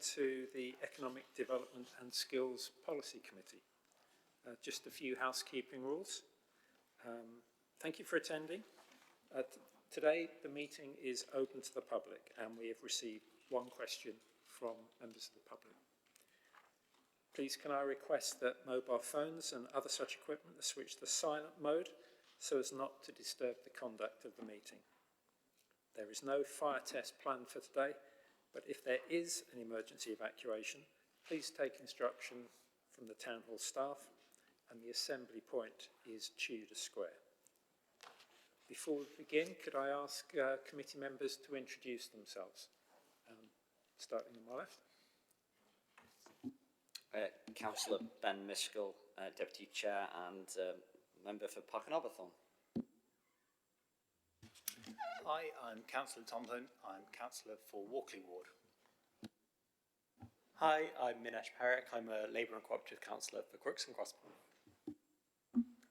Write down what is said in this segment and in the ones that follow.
to the Economic Development and Skills Policy Committee. Just a few housekeeping rules. Thank you for attending. Today the meeting is open to the public and we have received one question from members of the public. Please can I request that mobile phones and other such equipment are switched to silent mode so as not to disturb the conduct of the meeting. There is no fire test planned for today, but if there is an emergency evacuation, please take instruction from the Town Hall staff, and the assembly point is Tudor Square. Before we begin, could I ask committee members to introduce themselves? Starting on my left. Councillor Ben Miskell, Deputy Chair and Member for Park and Oberthorne. Hi, I'm Councillor Tomlin. I'm Councillor for Walkley Ward. Hi, I'm Minesh Parekh. I'm a Labour and Cooperative Councillor for Crooks and Crossbourne.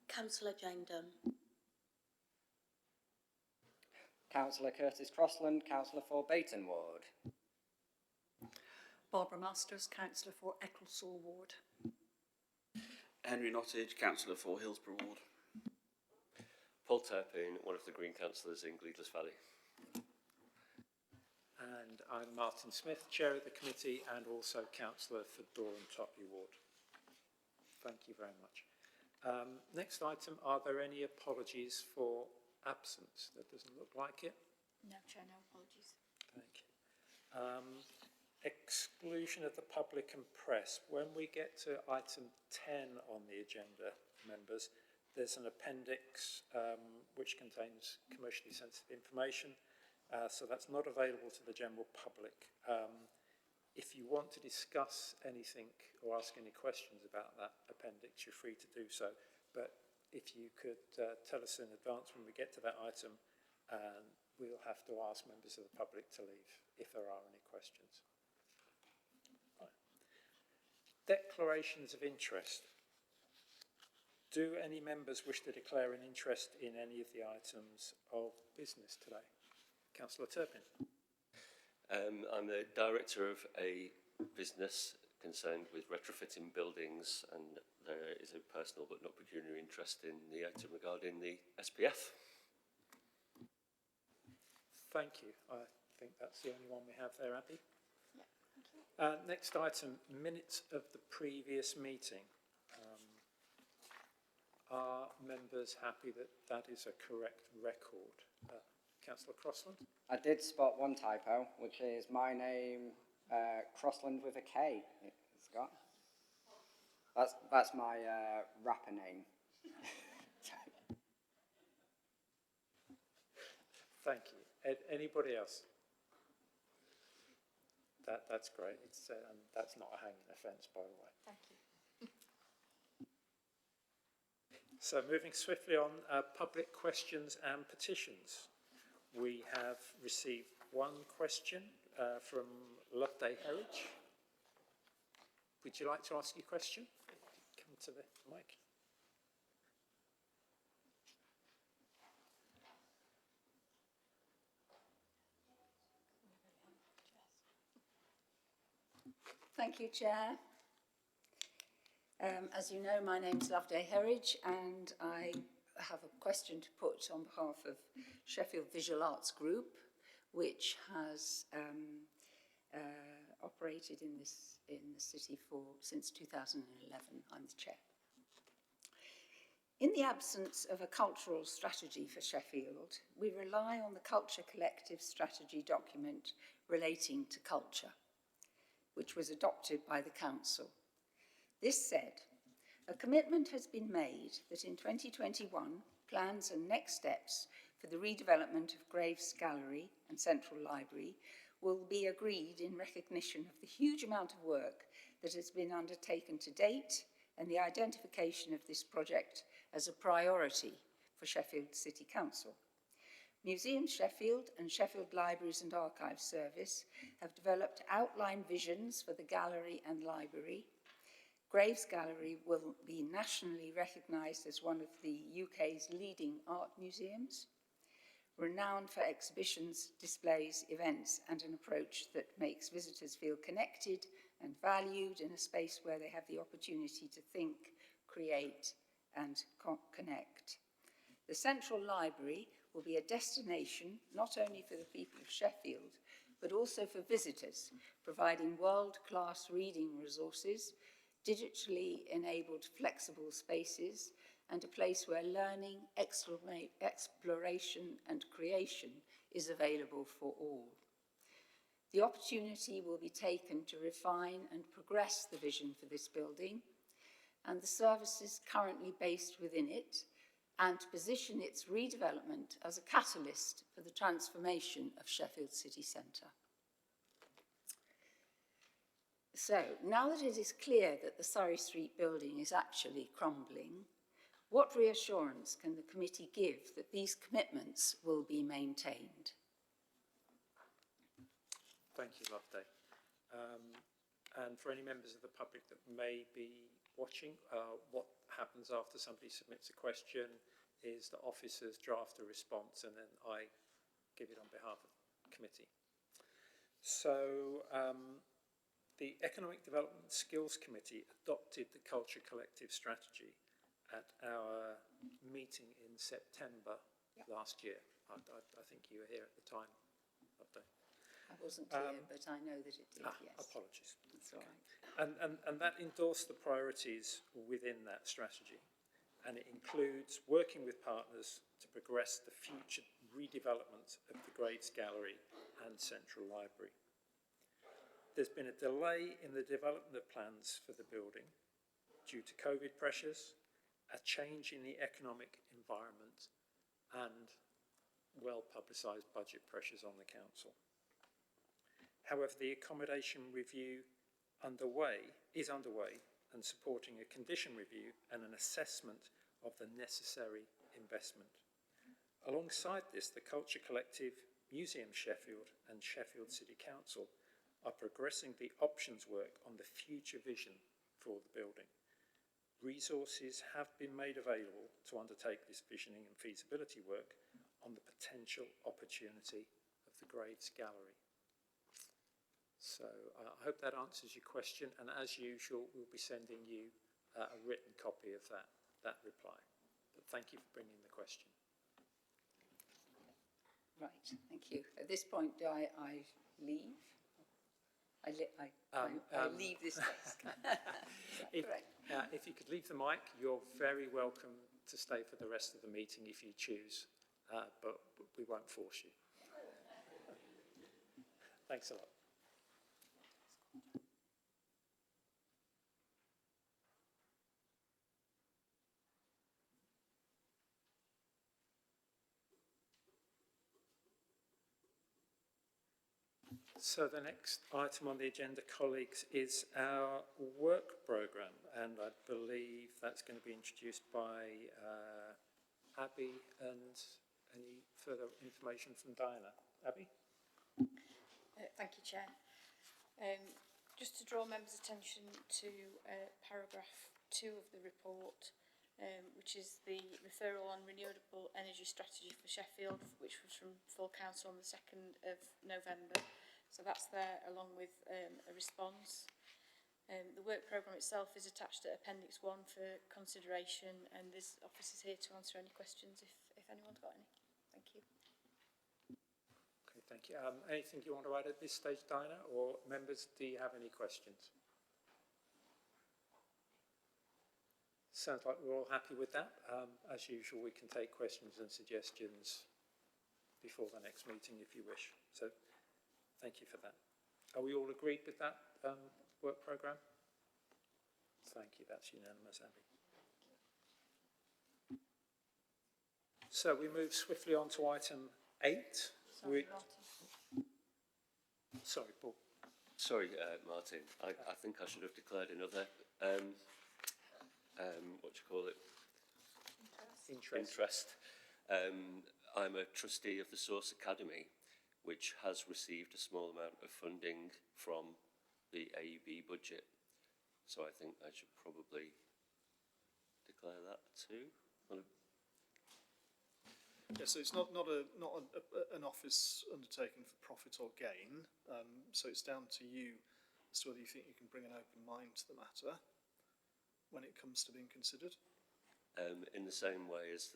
Councillor Jane Dunn. Councillor Curtis Crossland, Councillor for Bayton Ward. Barbara Masters, Councillor for Ecclesall Ward. Henry Nottage, Councillor for Hillsborough Ward. Paul Turpin, one of the Green Councillors in Gleadless Valley. And I'm Martin Smith, Chair of the committee and also Councillor for Dorham Totley Ward. Thank you very much. Next item, are there any apologies for absence? That doesn't look like it. No, Chair, no apologies. Thank you. Exclusion of the public and press. When we get to item 10 on the agenda, members, there's an appendix which contains commercially sensitive information, so that's not available to the general public. If you want to discuss anything or ask any questions about that appendix, you're free to do so. But if you could tell us in advance when we get to that item, we'll have to ask members of the public to leave if there are any questions. Right. Declarations of interest. Do any members wish to declare an interest in any of the items of business today? Councillor Turpin. I'm the director of a business concerned with retrofitting buildings, and there is a personal but not pecuniary interest in the item regarding the SPF. Thank you. I think that's the only one we have there, Abby. Yeah, thank you. Next item, minutes of the previous meeting. Are members happy that that is a correct record? Councillor Crossland? I did spot one typo, which is my name, Crossland with a K. It's got. That's my rapper name. Thank you. Anybody else? That's great. It's that's not a hanging offence, by the way. Thank you. So moving swiftly on, public questions and petitions. We have received one question from Loveday Herridge. Would you like to ask your question? Come to the mic. Thank you, Chair. As you know, my name's Loveday Herridge, and I have a question to put on behalf of Sheffield Visual Arts Group, which has operated in the city since 2011. I'm the chair. In the absence of a cultural strategy for Sheffield, we rely on the Culture Collective strategy document relating to culture, which was adopted by the council. This said, a commitment has been made that in 2021, plans and next steps for the redevelopment of Graves Gallery and Central Library will be agreed in recognition of the huge amount of work that has been undertaken to date and the identification of this project as a priority for Sheffield City Council. Museums Sheffield and Sheffield Libraries and Archives Service have developed outline visions for the gallery and library. Graves Gallery will be nationally recognised as one of the UK's leading art museums. renowned for exhibitions, displays, events, and an approach that makes visitors feel connected and valued in a space where they have the opportunity to think, create, and connect. The Central Library will be a destination not only for the people of Sheffield, but also for visitors, providing world-class reading resources, digitally enabled flexible spaces, and a place where learning, exploration, and creation is available for all. The opportunity will be taken to refine and progress the vision for this building and the services currently based within it, and to position its redevelopment as a catalyst for the transformation of Sheffield city centre. So, now that it is clear that the Surrey Street building is actually crumbling, what reassurance can the committee give that these commitments will be maintained? Thank you, Loveday. And for any members of the public that may be watching, what happens after somebody submits a question is the officers draft a response and then I give it on behalf of the committee. So the Economic Development Skills Committee adopted the Culture Collective strategy at our meeting in September last year. I think you were here at the time, Loveday. I wasn't here, but I know that it did, yes. Apologies. That's all right. And that endorsed the priorities within that strategy. And it includes working with partners to progress the future redevelopment of the Graves Gallery and Central Library. There's been a delay in the development of plans for the building due to COVID pressures, a change in the economic environment, and well-publicised budget pressures on the council. However, the accommodation review is underway and supporting a condition review and an assessment of the necessary investment. Alongside this, the Culture Collective, Museum Sheffield and Sheffield City Council are progressing the options work on the future vision for the building. Resources have been made available to undertake this visioning and feasibility work on the potential opportunity of the Graves Gallery. So I hope that answers your question, and as usual, we'll be sending you a written copy of that reply. But thank you for bringing the question. Right, thank you. At this point, do I leave? I leave this desk. If you could leave the mic, you're very welcome to stay for the rest of the meeting if you choose, but we won't force you. Thanks a lot. So the next item on the agenda, colleagues, is our work programme, and I believe that's going to be introduced by Abby, and any further information from Diana. Abby? Thank you, Chair. Just to draw members' attention to paragraph 2 of the report, which is the referral on renewable energy strategy for Sheffield, which was from full council on the 2nd of November. So that's there along with a response. The work programme itself is attached to Appendix 1 for consideration, and there's officers here to answer any questions if anyone's got any. Thank you. Okay, thank you. Anything you want to add at this stage, Diana, or members, do you have any questions? Sounds like we're all happy with that. As usual, we can take questions and suggestions before the next meeting if you wish. So thank you for that. Are we all agreed with that work programme? Thank you, that's unanimous, Abby. So we move swiftly on to item 8. Sorry, Paul. Sorry, Martin. I think I should have declared another, interest. I'm a trustee of the Source Academy, which has received a small amount of funding from the AEB budget. So I think I should probably declare that too. Yeah, so it's not an office undertaken for profit or gain. So it's down to you as to whether you think you can bring an open mind to the matter when it comes to being considered. In the same way as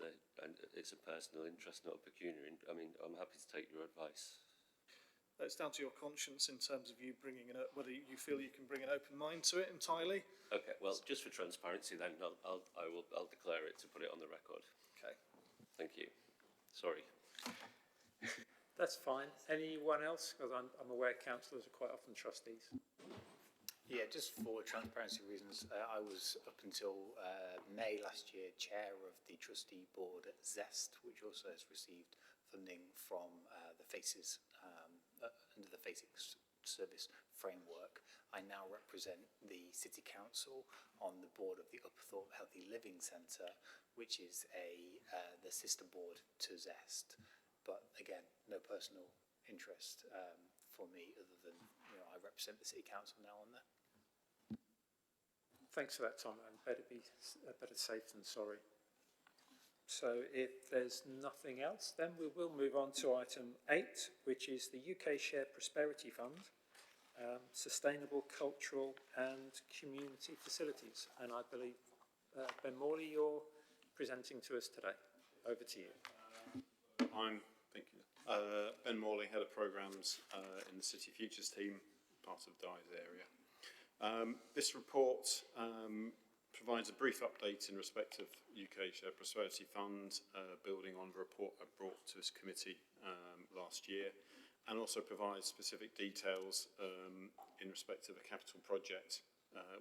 it's a personal interest, not a pecuniary. I mean, I'm happy to take your advice. It's down to your conscience in terms of you bringing whether you feel you can bring an open mind to it entirely. Okay, well, just for transparency, then I'll declare it to put it on the record. Okay. Thank you. Sorry. That's fine. Anyone else? Because I'm aware councillors are quite often trustees. Yeah, just for transparency reasons, I was up until May last year chair of the trustee board at Zest, which also has received funding from the FACES, under the FACES service framework. I now represent the City Council on the board of the Upthorpe Healthy Living Centre, which is the sister board to Zest. But again, no personal interest for me other than, I represent the City Council now on there. Thanks for that, Tom, and better safe than sorry. So if there's nothing else, then we will move on to item 8, which is the UK Share Prosperity Fund, Sustainable Cultural and Community Facilities. And I believe, Ben Morley, you're presenting to us today. Over to you. Thank you. Ben Morley, Head of Programmes in the City Futures team, part of Di's area. This report provides a brief update in respect of UK Share Prosperity Fund, building on the report I brought to this committee last year, and also provides specific details in respect of a capital project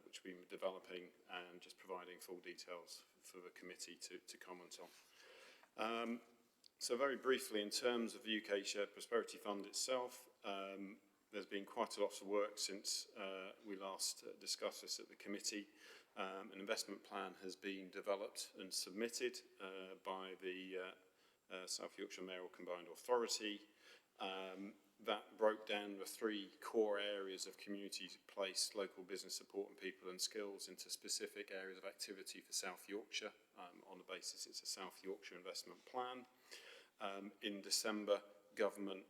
which we've been developing, and just providing full details for the committee to comment on. So very briefly, in terms of the UK Shared Prosperity Fund itself, there's been quite a lot of work since we last discussed this at the committee. An investment plan has been developed and submitted by the South Yorkshire Mayoral Combined Authority. That broke down the 3 core areas of community placed local business support and people and skills into specific areas of activity for South Yorkshire. On the basis it's a South Yorkshire investment plan. In December, government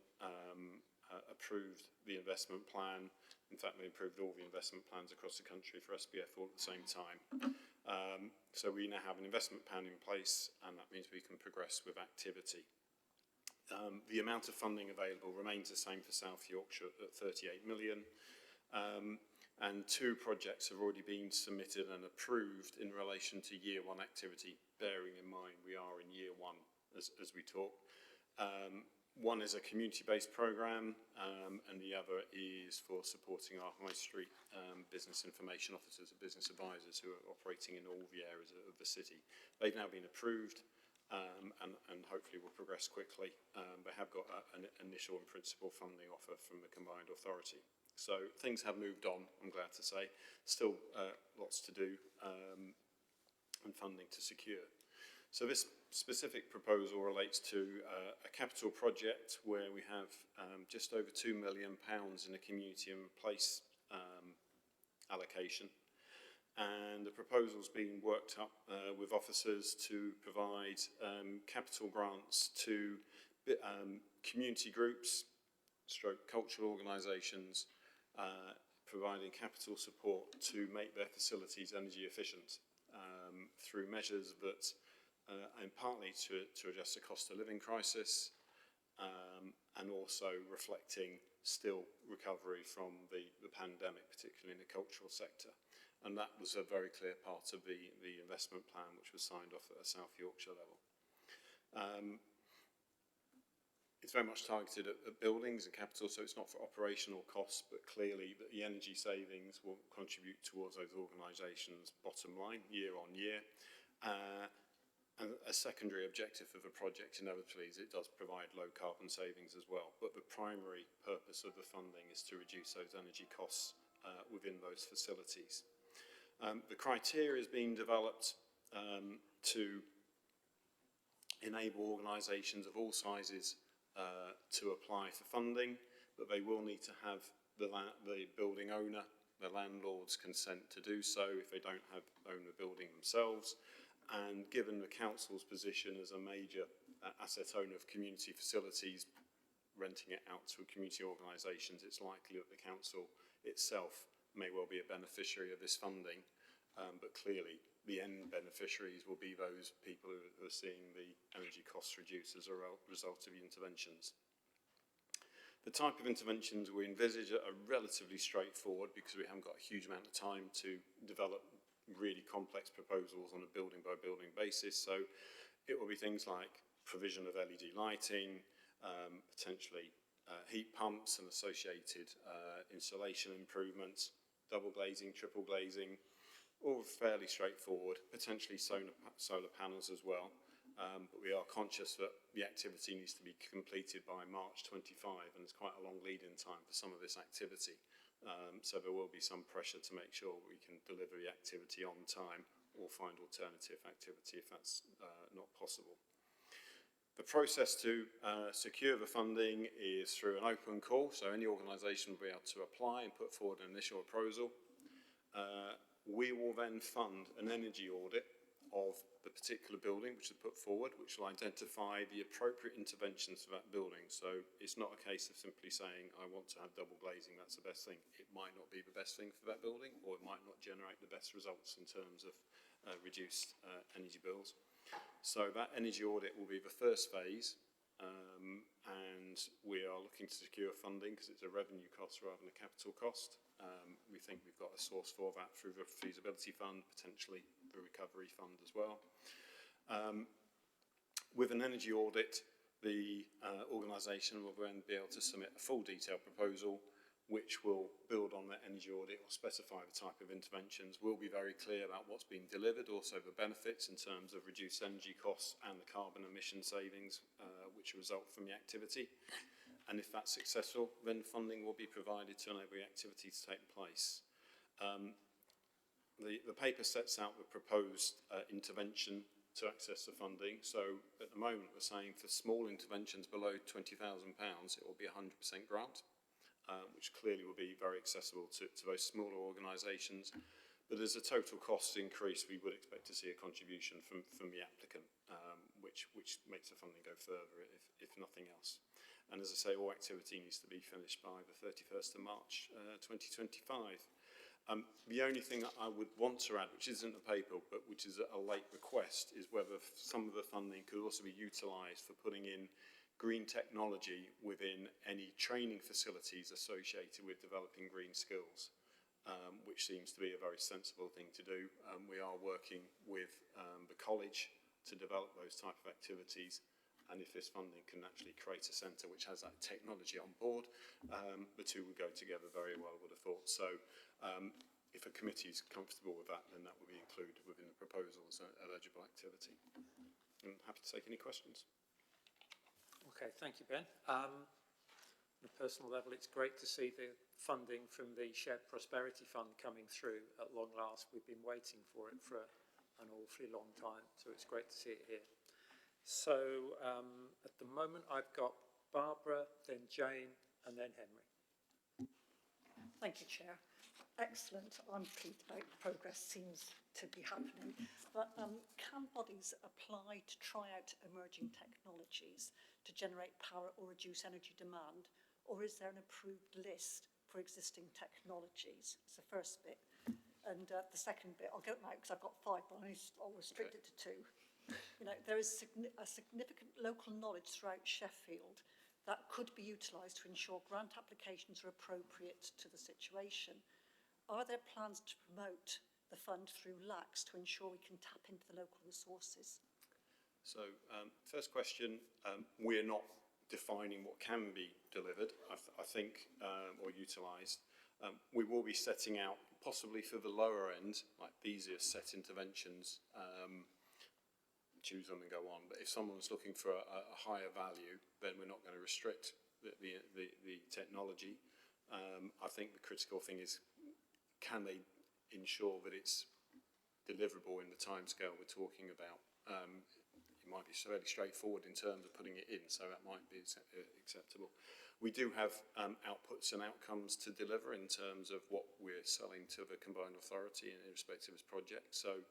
approved the investment plan. In fact, they approved all the investment plans across the country for SPF all at the same time. So we now have an investment plan in place, and that means we can progress with activity. The amount of funding available remains the same for South Yorkshire at 38 million. And 2 projects have already been submitted and approved in relation to year 1 activity, bearing in mind we are in year 1 as we talk. One is a community-based programme, and the other is for supporting our high street business information officers and business advisors who are operating in all the areas of the city. They've now been approved, and hopefully will progress quickly. They have got an initial and principal funding offer from the combined authority. So things have moved on, I'm glad to say. Still lots to do and funding to secure. So this specific proposal relates to a capital project where we have just over £2 million in a community and place allocation. And the proposal's been worked up with officers to provide capital grants to community groups, stroke cultural organisations, providing capital support to make their facilities energy efficient through measures that and partly to address the cost of living crisis, and also reflecting still recovery from the pandemic, particularly in the cultural sector. And that was a very clear part of the investment plan, which was signed off at a South Yorkshire level. It's very much targeted at buildings and capital, so it's not for operational costs, but clearly the energy savings will contribute towards those organisations' bottom line year on year. And a secondary objective of the project inevitably is it does provide low carbon savings as well, but the primary purpose of the funding is to reduce those energy costs within those facilities. The criteria is being developed to enable organisations of all sizes to apply for funding, but they will need to have the building owner, the landlord's consent to do so if they don't own the building themselves. And given the council's position as a major asset owner of community facilities renting it out to community organisations, it's likely that the council itself may well be a beneficiary of this funding, but clearly the end beneficiaries will be those people who are seeing the energy costs reduce as a result of the interventions. The type of interventions we envisage are relatively straightforward because we haven't got a huge amount of time to develop really complex proposals on a building by building basis. So it will be things like provision of LED lighting, potentially heat pumps and associated insulation improvements, double glazing, triple glazing, all fairly straightforward, potentially solar panels as well. But we are conscious that the activity needs to be completed by March 25, and it's quite a long lead-in time for some of this activity. So there will be some pressure to make sure we can deliver the activity on time or find alternative activity if that's not possible. The process to secure the funding is through an open call, so any organisation will be able to apply and put forward an initial proposal. We will then fund an energy audit of the particular building which is put forward, which will identify the appropriate interventions for that building. So it's not a case of simply saying, I want to have double glazing, that's the best thing. It might not be the best thing for that building, or it might not generate the best results in terms of reduced energy bills. So that energy audit will be the first phase, and we are looking to secure funding because it's a revenue cost rather than a capital cost. We think we've got a source for that through the feasibility fund, potentially the recovery fund as well. With an energy audit, the organisation will then be able to submit a full detailed proposal which will build on that energy audit or specify the type of interventions. We'll be very clear about what's being delivered, also the benefits in terms of reduced energy costs and the carbon emission savings which result from the activity. And if that's successful, then funding will be provided to enable the activity to take place. The paper sets out the proposed intervention to access the funding. So at the moment, we're saying for small interventions below £20,000, it will be 100% grant, which clearly will be very accessible to those smaller organisations. But as a total cost increase, we would expect to see a contribution from the applicant, which makes the funding go further, if nothing else. And as I say, all activity needs to be finished by the 31st of March 2025. The only thing that I would want to add, which isn't the paper, but which is a late request, is whether some of the funding could also be utilised for putting in green technology within any training facilities associated with developing green skills, which seems to be a very sensible thing to do. We are working with the college to develop those type of activities. And if this funding can actually create a centre which has that technology on board, the two would go together very well, I would have thought. So if a committee is comfortable with that, then that will be included within the proposal as an eligible activity. I'm happy to take any questions. Okay, thank you, Ben. On a personal level, it's great to see the funding from the Shared Prosperity Fund coming through at long last. We've been waiting for it for an awfully long time, so it's great to see it here. So at the moment I've got Barbara, then Jane and then Henry. Thank you, Chair. Excellent. I'm pleased about the progress seems to be happening. But can bodies apply to try out emerging technologies to generate power or reduce energy demand? Or is there an approved list for existing technologies? That's the first bit. And the second bit, I'll go now because I've got 5, but I'll restrict it to 2. You know, there is a significant local knowledge throughout Sheffield that could be utilised to ensure grant applications are appropriate to the situation. Are there plans to promote the fund through LACs to ensure we can tap into the local resources? So, first question, we're not defining what can be delivered, I think, or utilised. We will be setting out, possibly for the lower end, like the easiest set interventions, choose them and go on. But if someone's looking for a higher value, then we're not going to restrict the technology. I think the critical thing is, can they ensure that it's deliverable in the timescale we're talking about? It might be fairly straightforward in terms of putting it in, so that might be acceptable. We do have outputs and outcomes to deliver in terms of what we're selling to the combined authority in respect of this project. So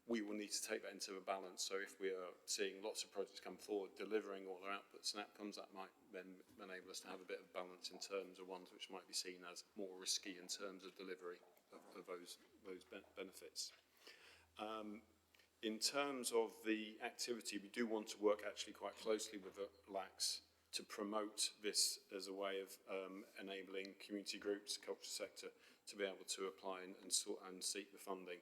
we will need to take that into a balance. So if we are seeing lots of projects come forward, delivering all our outputs and outcomes, that might then enable us to have a bit of balance in terms of ones which might be seen as more risky in terms of delivery of those benefits. In terms of the activity, we do want to work actually quite closely with the LACs to promote this as a way of enabling community groups, culture sector, to be able to apply and seek the funding.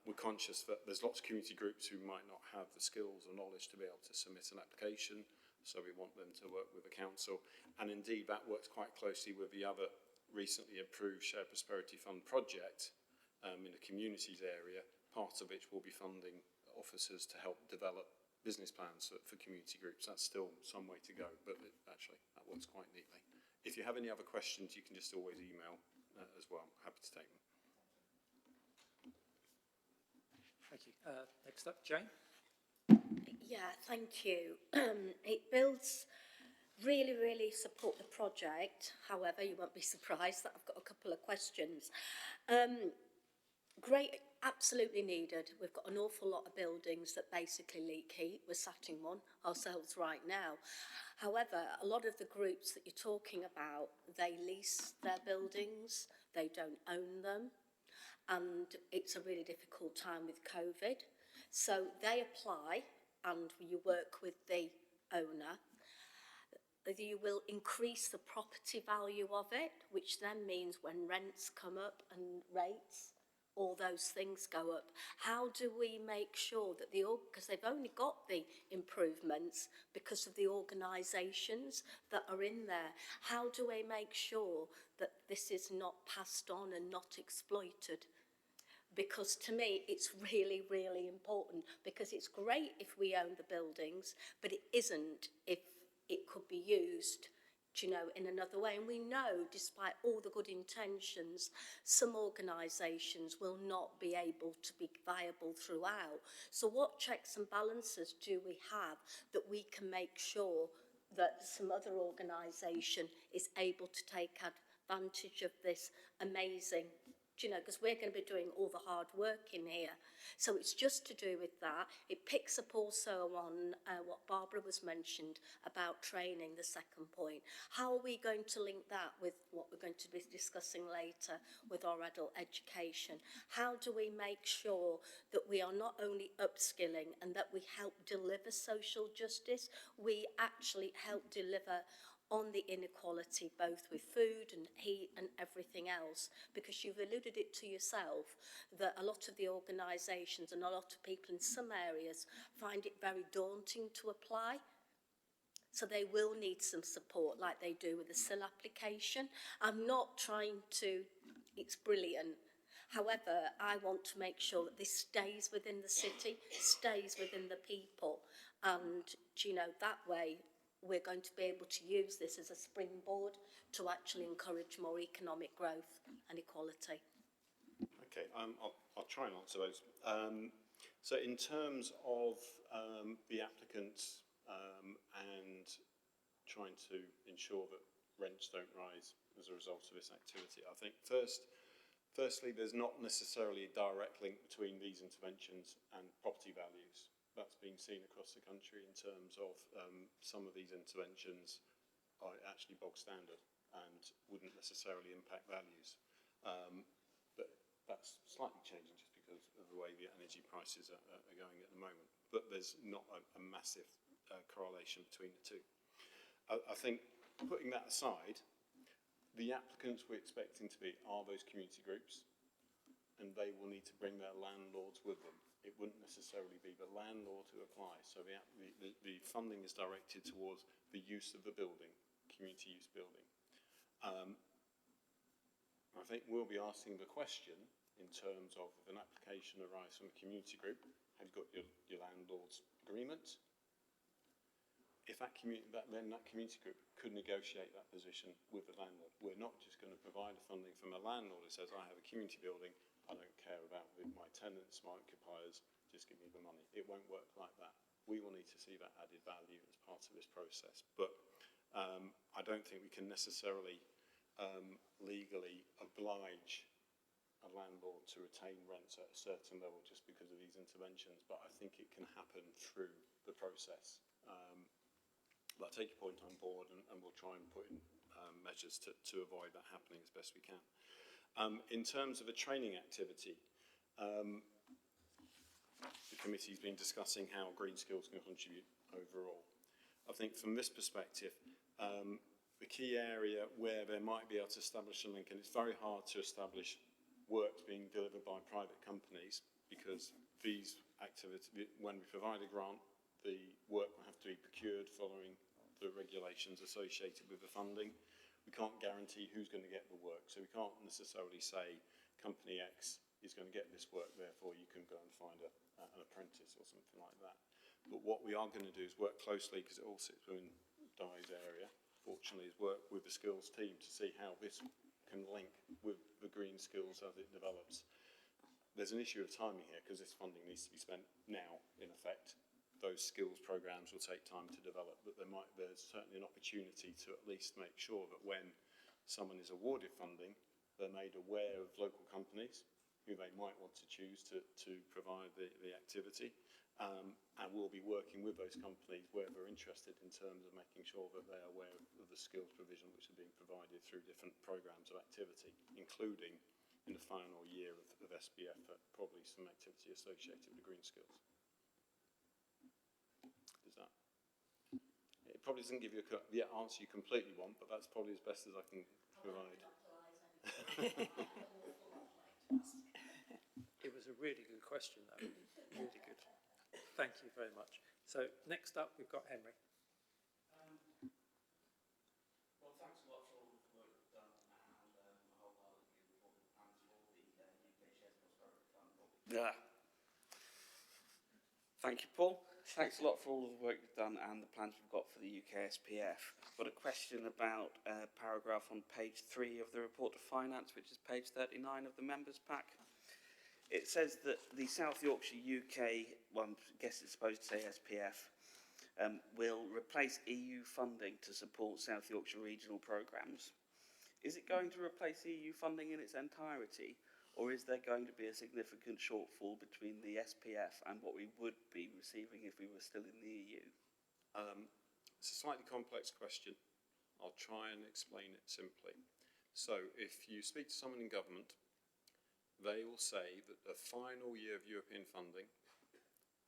We're conscious that there's lots of community groups who might not have the skills or knowledge to be able to submit an application, so we want them to work with the council. And indeed, that works quite closely with the other recently approved Shared Prosperity Fund project in the communities area, part of which will be funding officers to help develop business plans for community groups. That's still some way to go, but actually that works quite neatly. If you have any other questions, you can just always email as well. Happy to take them. Thank you. Next up, Jane. Yeah, thank you. It builds, really support the project. However, you won't be surprised that I've got a couple of questions. Great, absolutely needed. We've got an awful lot of buildings that basically leak heat. We're sat in one ourselves right now. However, a lot of the groups that you're talking about, they lease their buildings, they don't own them, and it's a really difficult time with COVID. So they apply and you work with the owner. You will increase the property value of it, which then means when rents come up and rates, all those things go up. How do we make sure that because they've only got the improvements because of the organisations that are in there, how do we make sure that this is not passed on and not exploited? Because to me, it's really important, because it's great if we own the buildings, but it isn't if it could be used, in another way. And we know, despite all the good intentions, some organisations will not be able to be viable throughout. So what checks and balances do we have that we can make sure that some other organisation is able to take advantage of this amazing, because we're going to be doing all the hard work in here. So it's just to do with that. It picks up also on what Barbara was mentioned about training, the second point. How are we going to link that with what we're going to be discussing later with our adult education? How do we make sure that we are not only upskilling and that we help deliver social justice, we actually help deliver on the inequality, both with food and heat and everything else, because you've alluded it to yourself that a lot of the organisations and a lot of people in some areas find it very daunting to apply. So they will need some support like they do with the SIL application. I'm not trying to, it's brilliant. However, I want to make sure that this stays within the city, stays within the people, and, that way we're going to be able to use this as a springboard to actually encourage more economic growth and equality. Okay, I'll try and answer those. So in terms of the applicants and trying to ensure that rents don't rise as a result of this activity, I think firstly, there's not necessarily a direct link between these interventions and property values. That's been seen across the country in terms of some of these interventions are actually bog standard and wouldn't necessarily impact values. But that's slightly changing just because of the way the energy prices are going at the moment. But there's not a massive correlation between the two. I think, putting that aside, the applicants we're expecting to be are those community groups, and they will need to bring their landlords with them. It wouldn't necessarily be the landlord who applies. So the funding is directed towards the use of the building, community use building. I think we'll be asking the question in terms of if an application arrives from a community group, have you got your landlord's agreement? If that community group could negotiate that position with the landlord. We're not just going to provide the funding from a landlord who says, I have a community building, I don't care about my tenants, my occupiers, just give me the money. It won't work like that. We will need to see that added value as part of this process. But I don't think we can necessarily legally oblige a a landlord to retain rents at a certain level just because of these interventions, but I think it can happen through the process. But I take your point on board, and we'll try and put in measures to avoid that happening as best we can. In terms of a training activity, the committee's been discussing how green skills can contribute overall. I think from this perspective, the key area where there might be able to establish a link, and it's very hard to establish work being delivered by private companies, because these activities, when we provide a grant, the work will have to be procured following the regulations associated with the funding. We can't guarantee who's going to get the work, so we can't necessarily say company X is going to get this work, therefore you can go and find an apprentice or something like that. But what we are going to do is work closely, because it all sits within Di's area, fortunately, is work with the skills team to see how this can link with the green skills as it develops. There's an issue of timing here, because this funding needs to be spent now, in effect. Those skills programmes will take time to develop, but there's certainly an opportunity to at least make sure that when someone is awarded funding, they're made aware of local companies who they might want to choose to provide the activity, and we'll be working with those companies where they're interested in terms of making sure that they are aware of the skills provision which are being provided through different programmes of activity, including in the final year of SPF, probably some activity associated with green skills. It probably doesn't give you the answer you completely want, but that's probably as best as I can provide. It was a really good question, though. Really good. Thank you very much. So next up, we've got Henry. Well, thanks a lot for all the work you've done, and I hope I'll look at your report plans for the UK Shares Prosperity Fund. Yeah. Thank you, Paul. Thanks a lot for all of the work you've done and the plans we've got for the UK SPF. I've got a question about a paragraph on page 3 of the report to finance, which is page 39 of the members' pack. It says that the South Yorkshire UK, well, I guess it's supposed to say SPF, will replace EU funding to support South Yorkshire regional programmes. Is it going to replace EU funding in its entirety, or is there going to be a significant shortfall between the SPF and what we would be receiving if we were still in the EU? It's a slightly complex question. I'll try and explain it simply. So if you speak to someone in government, they will say that the final year of European funding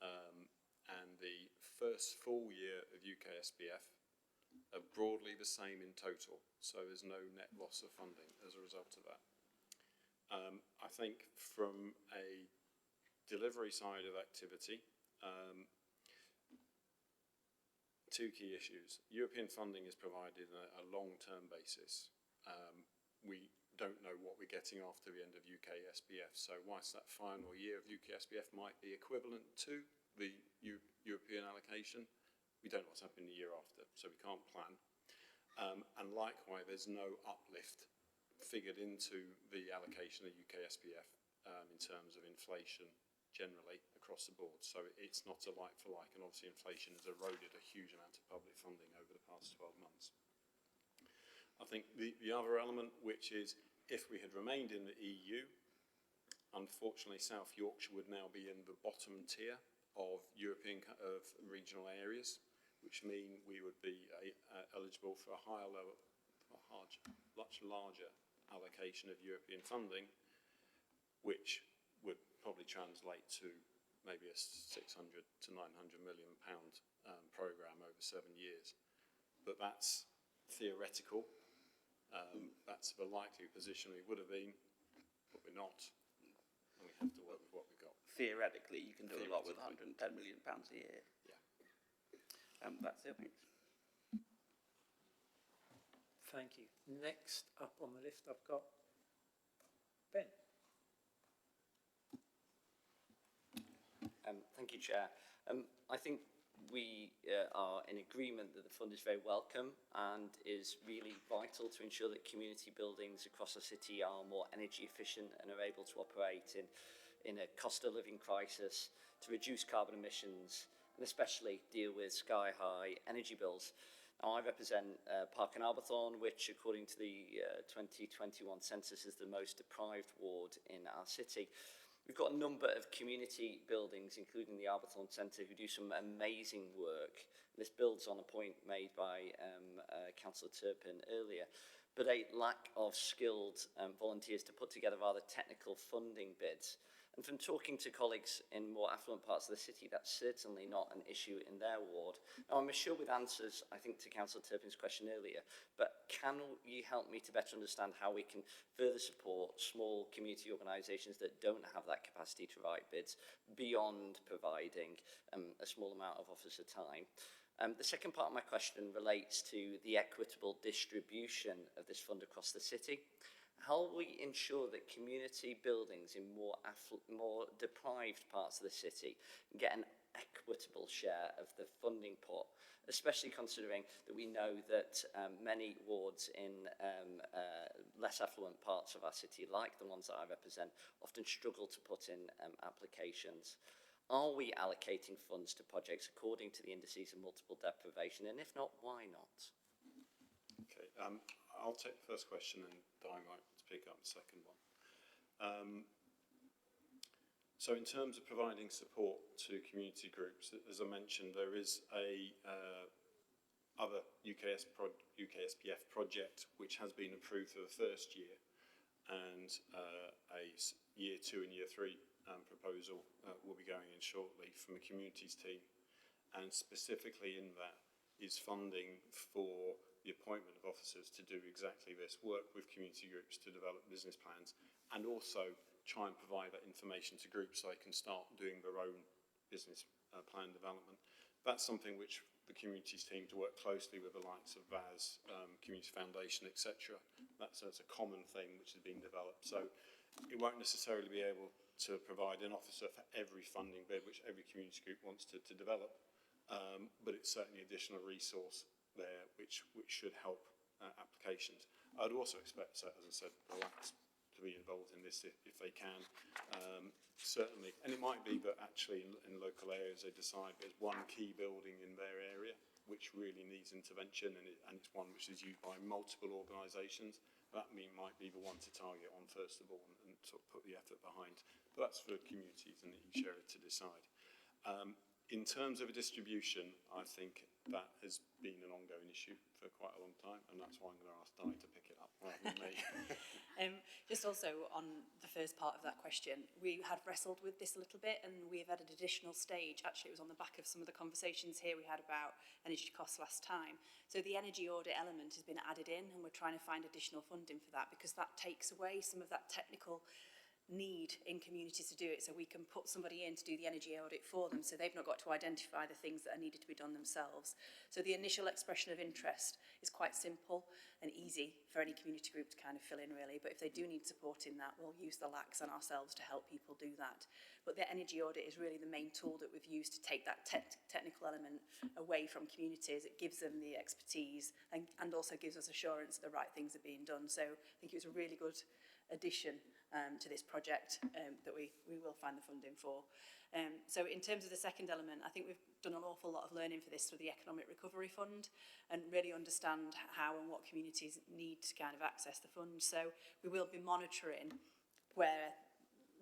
and the first full year of UK SPF are broadly the same in total. So there's no net loss of funding as a result of that. I think from a delivery side of activity, two key issues. European funding is provided on a long-term basis. We don't know what we're getting after the end of UK SPF, so whilst that final year of UK SPF might be equivalent to the European allocation, we don't know what's happening the year after, so we can't plan. And likewise, there's no uplift figured into the allocation of UK SPF in terms of inflation generally across the board. So it's not a like for like, and obviously inflation has eroded a huge amount of public funding over the past 12 months. I think the other element, which is if we had remained in the EU, unfortunately South Yorkshire would now be in the bottom tier of regional areas, which mean we would be eligible for a higher level, much larger allocation of European funding, which would probably translate to maybe a 600 to 900 million pound programme over 7 years. But that's theoretical. That's the likely position we would have been, but we're not. And we have to work with what we've got. Theoretically, you can do a lot with £110 million a year. Yeah. That's it, thanks. Thank you. Next up on the list, I've got Ben. Thank you, Chair. I think we are in agreement that the fund is very welcome and is really vital to ensure that community buildings across the city are more energy efficient and are able to operate in a cost of living crisis to reduce carbon emissions and especially deal with sky-high energy bills. Now, I represent Park and Arbourthorne, which, according to the 2021 census, is the most deprived ward in our city. We've got a number of community buildings, including the Arbourthorne Centre, who do some amazing work. This builds on a point made by Councillor Turpin earlier, but a lack of skilled volunteers to put together rather technical funding bids. And from talking to colleagues in more affluent parts of the city, that's certainly not an issue in their ward. Now, I'm sure with answers, I think, to Councillor Turpin's question earlier, but can you help me to better understand how we can further support small community organisations that don't have that capacity to write bids beyond providing a small amount of offers at a time? The second part of my question relates to the equitable distribution of this fund across the city. How will we ensure that community buildings in more deprived parts of the city get an equitable share of the funding pot, especially considering that we know that many wards in less affluent parts of our city, like the ones that I represent, often struggle to put in applications? Are we allocating funds to projects according to the indices of multiple deprivation? And if not, why not? Okay, I'll take the first question and Di might pick up the second one. So in terms of providing support to community groups, as I mentioned, there is a other UKSPF project which has been approved for the first year, and a year 2 and year 3 proposal will be going in shortly from a communities team, and specifically in that is funding for the appointment of officers to do exactly this, work with community groups to develop business plans, and also try and provide that information to groups so they can start doing their own business plan development. That's something which the communities team to work closely with the likes of VAS, Community Foundation, etc. That's a common thing which has been developed. So it won't necessarily be able to provide an officer for every funding bid which every community group wants to develop, but it's certainly an additional resource there which should help applications. I'd also expect, as I said, the LACs to be involved in this if they can, certainly. And it might be that actually in local areas they decide there's one key building in their area which really needs intervention, and it's one which is used by multiple organisations. That might be the one to target on first of all and sort of put the effort behind. But that's for communities and each area to decide. In terms of a distribution, I think that has been an ongoing issue for quite a long time, and that's why I'm going to ask Di to pick it up rather than me. Just also on the first part of that question, we had wrestled with this a little bit, and we've added an additional stage. Actually, it was on the back of some of the conversations here we had about energy costs last time. So the energy audit element has been added in, and we're trying to find additional funding for that, because that takes away some of that technical need in communities to do it, so we can put somebody in to do the energy audit for them, so they've not got to identify the things that are needed to be done themselves. So the initial expression of interest is quite simple and easy for any community group to kind of fill in really, but if they do need support in that, we'll use the LACs and ourselves to help people do that. But the energy audit is really the main tool that we've used to take that technical element away from communities. It gives them the expertise and also gives us assurance that the right things are being done. So I think it was a really good addition to this project that we will find the funding for. So in terms of the second element, I think we've done an awful lot of learning for this through the Economic Recovery Fund and really understand how and what communities need to kind of access the fund. So we will be monitoring where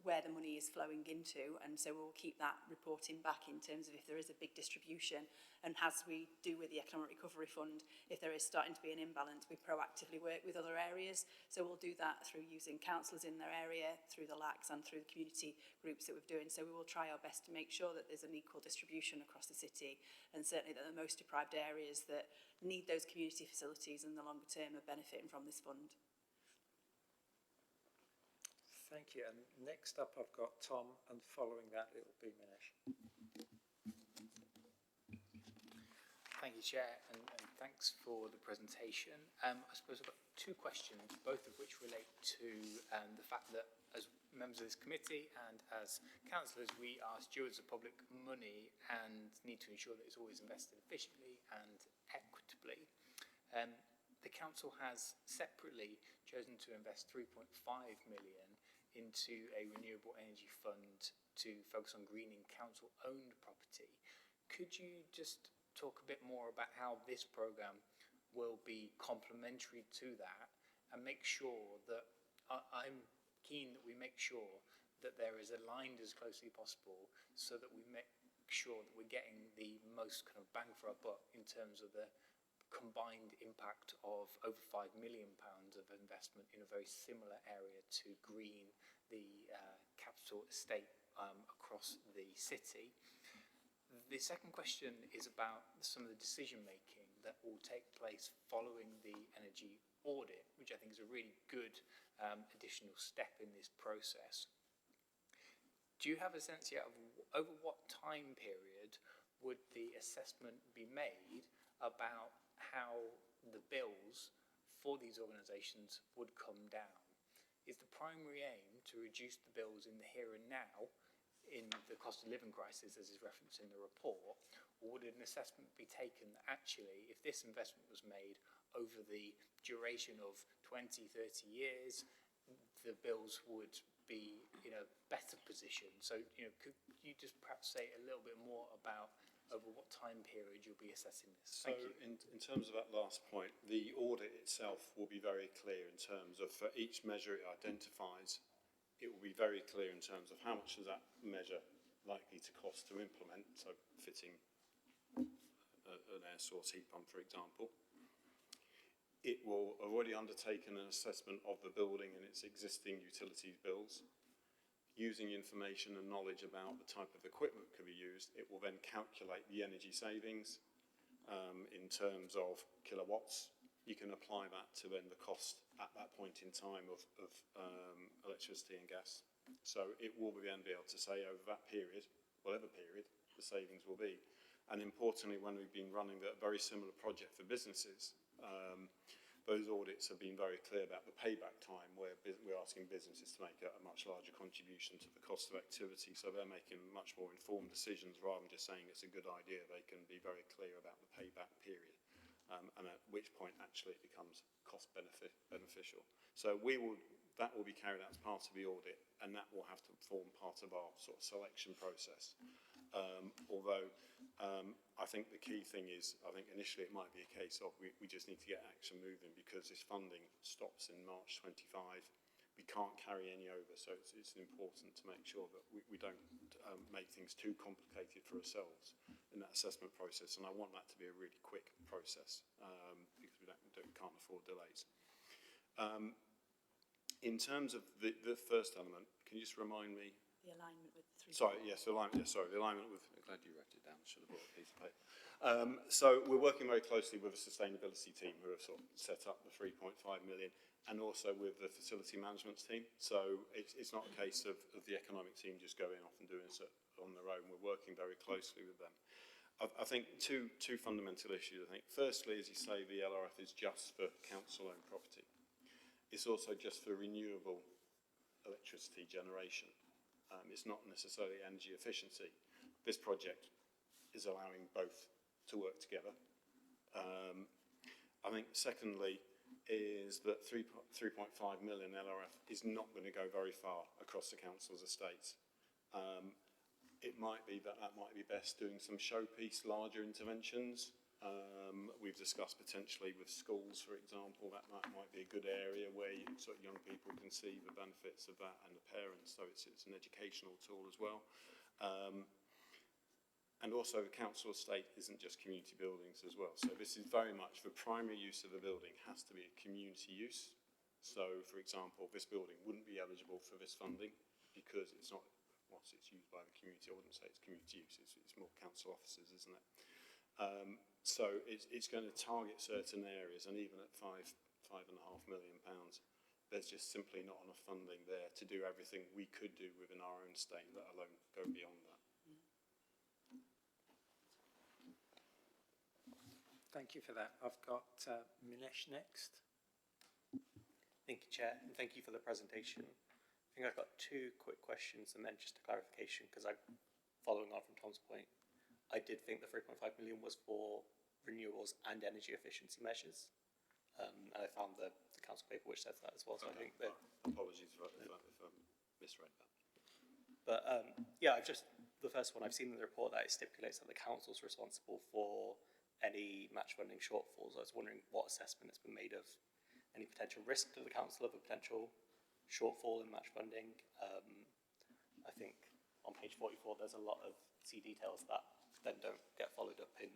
the money is flowing into, and so we'll keep that reporting back in terms of if there is a big distribution, and as we do with the Economic Recovery Fund, if there is starting to be an imbalance, we proactively work with other areas. So we'll do that through using councillors in their area, through the LACs and through the community groups that we're doing. So we will try our best to make sure that there's an equal distribution across the city, and certainly that the most deprived areas that need those community facilities in the longer term are benefiting from this fund. Thank you. And next up I've got Tom, and following that it will be Minesh. Thank you, Chair, and thanks for the presentation. I suppose I've got two questions, both of which relate to the fact that as members of this committee and as councillors, we are stewards of public money and need to ensure that it's always invested efficiently and equitably. The council has separately chosen to invest 3.5 million into a renewable energy fund to focus on greening council-owned property. Could you just talk a bit more about how this programme will be complementary to that and make sure that I'm keen that we make sure that there is aligned as closely as possible so that we make sure that we're getting the most kind of bang for our buck in terms of the combined impact of over £5 million of investment in a very similar area to green the capital estate across the city. The second question is about some of the decision making that will take place following the energy audit, which I think is a really good additional step in this process. Do you have a sense yet of over what time period would the assessment be made about how the bills for these organisations would come down? Is the primary aim to reduce the bills in the here and now in the cost of living crisis, as is referenced in the report, or would an assessment be taken that actually, if this investment was made over the duration of 20, 30 years, the bills would be in a better position? So, could you just perhaps say a little bit more about over what time period you'll be assessing this? So in terms of that last point, the audit itself will be very clear in terms of, for each measure it identifies, it will be very clear in terms of how much is that measure likely to cost to implement, so fitting an air source heat pump, for example. It will already undertaken an assessment of the building and its existing utilities bills. Using information and knowledge about the type of equipment that could be used, it will then calculate the energy savings in terms of kilowatts. You can apply that to then the cost at that point in time of electricity and gas. So it will then be able to say over that period, whatever period, the savings will be. And importantly, when we've been running a very similar project for businesses, those audits have been very clear about the payback time, where we're asking businesses to make a much larger contribution to the cost of activity. So they're making much more informed decisions rather than just saying it's a good idea. They can be very clear about the payback period, and at which point actually it becomes cost beneficial. So that will be carried out as part of the audit, and that will have to form part of our sort of selection process. Although I think the key thing is, I think initially it might be a case of we just need to get action moving because this funding stops in March 25. We can't carry any over, so it's important to make sure that we don't make things too complicated for ourselves in that assessment process, and I want that to be a really quick process because we can't afford delays. In terms of the first element, can you just remind me? The alignment with the three. The alignment with. I'm glad you wrote it down. Should have brought a piece of paper. So we're working very closely with the sustainability team who have sort of set up the 3.5 million, and also with the facility management team. So it's not a case of the economic team just going off and doing it on their own. We're working very closely with them. I think two fundamental issues. I think firstly, as you say, the LRF is just for council-owned property. It's also just for renewable electricity generation. It's not necessarily energy efficiency. This project is allowing both to work together. I think secondly is that 3.5 million LRF is not going to go very far across the council's estates. It might be that might be best doing some showpiece, larger interventions. We've discussed potentially with schools, for example, that might be a good area where sort of young people can see the benefits of that, and the parents, so it's an educational tool as well. And also the council estate isn't just community buildings as well. So this is very much the primary use of the building has to be a community use. So, for example, this building wouldn't be eligible for this funding because it's not, whilst it's used by the community, I wouldn't say it's community use, it's more council offices, isn't it? So it's going to target certain areas, and even at £5.5 million, there's just simply not enough funding there to do everything we could do within our own estate, let alone go beyond that. Thank you for that. I've got Minesh next. Thank you, Chair, and thank you for the presentation. I think I've got two quick questions and then just a clarification, because following on from Tom's point, I did think the 3.5 million was for renewables and energy efficiency measures, and I found the council paper which says that as well. So I think that apologies if I misread that. But yeah, the first one I've seen in the report that it stipulates that the council is responsible for any match funding shortfalls. I was wondering what assessment has been made of any potential risk to the council of a potential shortfall in match funding. I think on page 44 there's a lot of key details that then don't get followed up in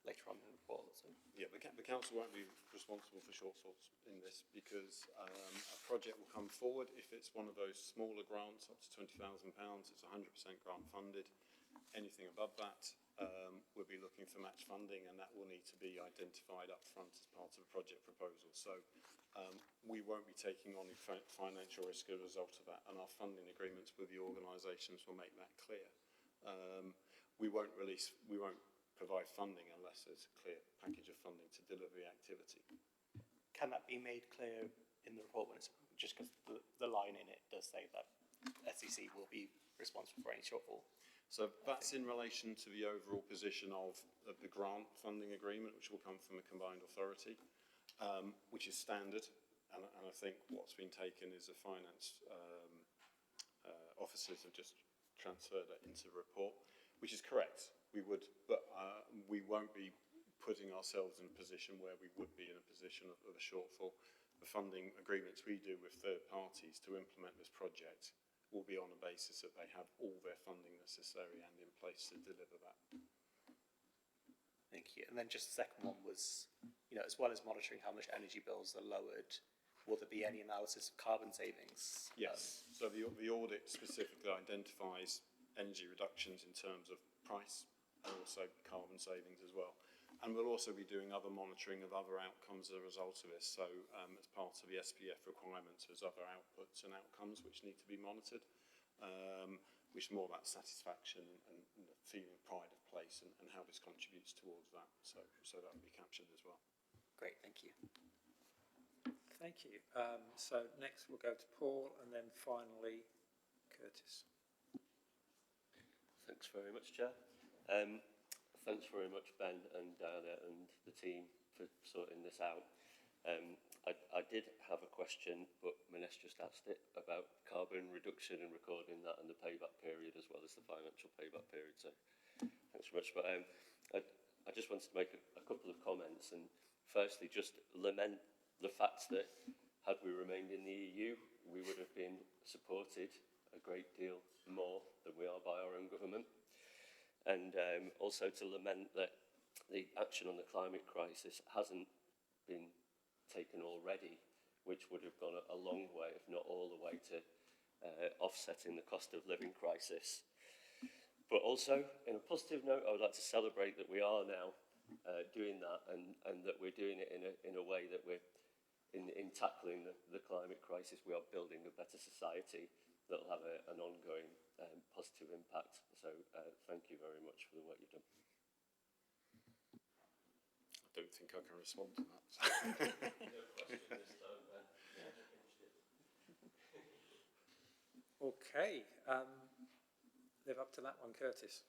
later on in the report. So. Yeah, the council won't be responsible for shortfalls in this because a project will come forward if it's one of those smaller grants up to £20,000. It's 100% grant funded. Anything above that, we'll be looking for match funding, and that will need to be identified up front as part of a project proposal. So we won't be taking on financial risk as a result of that, and our funding agreements with the organisations will make that clear. We won't provide funding unless there's a clear package of funding to deliver the activity. Can that be made clear in the report when it's just because the line in it does say that SEC will be responsible for any shortfall? So that's in relation to the overall position of the grant funding agreement, which will come from a combined authority, which is standard. And I think what's been taken is the finance officers have just transferred that into the report, which is correct. We would, but we won't be putting ourselves in a position where we would be in a position of a shortfall. The funding agreements we do with third parties to implement this project will be on the basis that they have all their funding necessary and in place to deliver that. Thank you. And then just the second one was, as well as monitoring how much energy bills are lowered, will there be any analysis of carbon savings? Yes. So the audit specifically identifies energy reductions in terms of price and also carbon savings as well. And we'll also be doing other monitoring of other outcomes as a result of this. So as part of the SPF requirements, there's other outputs and outcomes which need to be monitored, which is more about satisfaction and feeling pride of place and how this contributes towards that. So that will be captured as well. Great, thank you. Thank you. So next we'll go to Paul and then finally Curtis. Thanks very much, Chair. Thanks very much, Ben and Diana and the team for sorting this out. I did have a question, but Minesh just asked it about carbon reduction and recording that and the payback period as well as the financial payback period. So thanks very much. But I just wanted to make a couple of comments, and firstly just lament the fact that had we remained in the EU, we would have been supported a great deal more than we are by our own government. And also to lament that the action on the climate crisis hasn't been taken already, which would have gone a long way, if not all the way, to offsetting the cost of living crisis. But also, in a positive note, I would like to celebrate that we are now doing that, and that we're doing it in a way that we're, in tackling the climate crisis, we are building a better society that will have an ongoing positive impact. So thank you very much for the work you've done. I don't think I can respond to that. No question this time, Ben. Okay, live up to that one, Curtis.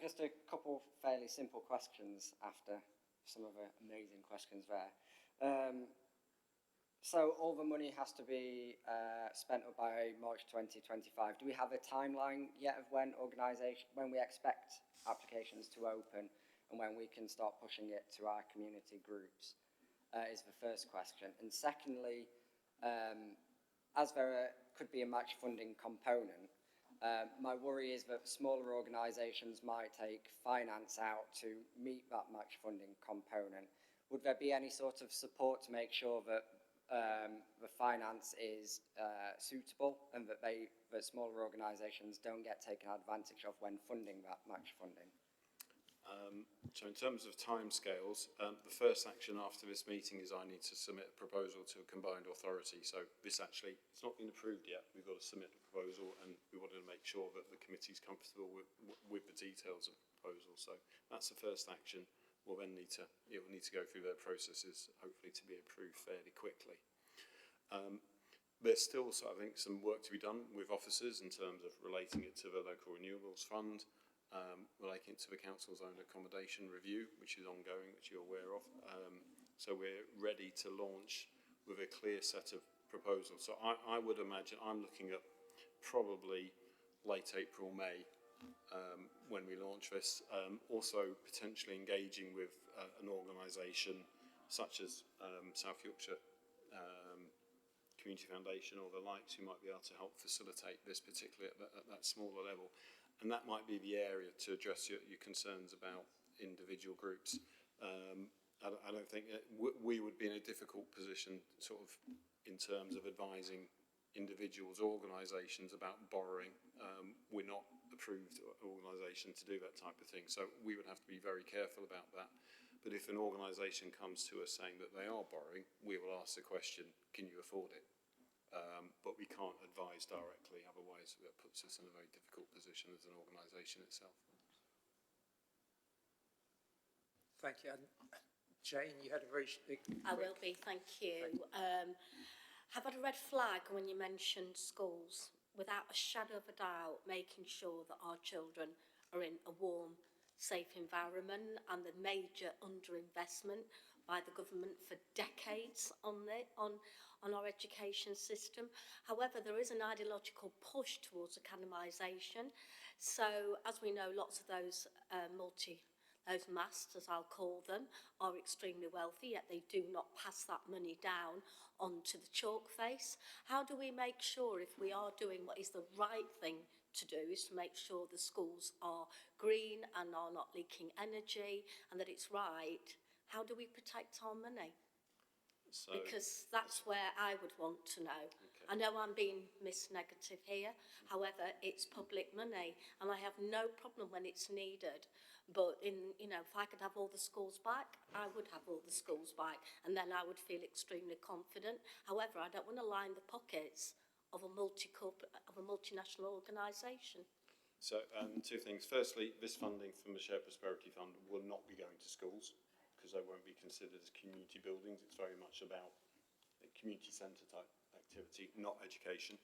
Just a couple fairly simple questions after some of the amazing questions there. So all the money has to be spent up by March 2025. Do we have a timeline yet of when we expect applications to open and when we can start pushing it to our community groups? Is the first question. And secondly, as there could be a match funding component, my worry is that smaller organisations might take finance out to meet that match funding component. Would there be any sort of support to make sure that the finance is suitable and that smaller organisations don't get taken advantage of when funding that match funding? So in terms of timescales, the first action after this meeting is I need to submit a proposal to a combined authority. So this actually, it's not been approved yet. We've got to submit the proposal, and we wanted to make sure that the committee's comfortable with the details of the proposal. So that's the first action. We'll then need to go through their processes, hopefully to be approved fairly quickly. There's still, I think, some work to be done with officers in terms of relating it to the Local Renewables Fund, relating it to the Council's own accommodation review, which is ongoing, which you're aware of. So we're ready to launch with a clear set of proposals. So I would imagine I'm looking at probably late April, May when we launch this. Also potentially engaging with an organisation such as South Yorkshire Community Foundation or the likes, who might be able to help facilitate this, particularly at that smaller level. And that might be the area to address your concerns about individual groups. I don't think we would be in a difficult position sort of in terms of advising individuals, organisations about borrowing. We're not approved organisation to do that type of thing, so we would have to be very careful about that. But if an organisation comes to us saying that they are borrowing, we will ask the question, can you afford it? But we can't advise directly, otherwise that puts us in a very difficult position as an organisation itself. Thank you. And Jane, you had a very quick... I will be, thank you. Have had a red flag when you mentioned schools, without a shadow of a doubt, making sure that our children are in a warm, safe environment, and the major underinvestment by the government for decades on our education system. However, there is an ideological push towards academisation. So, as we know, lots of those those masts, as I'll call them, are extremely wealthy, yet they do not pass that money down onto the chalk face. How do we make sure, if we are doing what is the right thing to do, is to make sure the schools are green and are not leaking energy, and that it's right? How do we protect our money? So, because that's where I would want to know. okay. I know I'm being negative here, however, it's public money, and I have no problem when it's needed. But if I could have all the schools back, I would have all the schools back, and then I would feel extremely confident. However, I don't want to line the pockets of a multinational organisation. So, two things. Firstly, this funding from the Shared Prosperity Fund will not be going to schools, because they won't be considered as community buildings. It's very much about a community centre type activity, not education,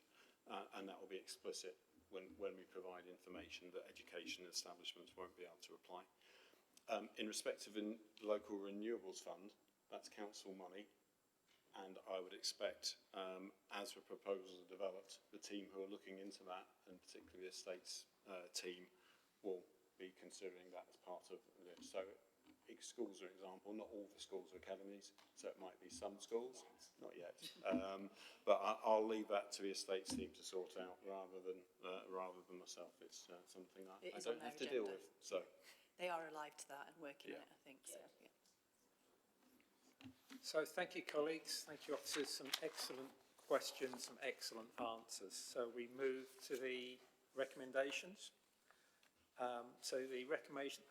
and that will be explicit when we provide information that education establishments won't be able to apply. In respect of the local renewables fund, that's council money, and I would expect, as the proposals are developed, the team who are looking into that, and particularly the estates team, will be considering that as part of this. So, schools are an example. Not all the schools are academies, so it might be some schools, not yet. But I'll leave that to the estates team to sort out rather than myself. It's something that I don't have to deal with. So they are alive to that and working on it, I think. So, yeah. So thank you, colleagues. Thank you, officers. Some excellent questions, some excellent answers. So we move to the recommendations. So the recommendation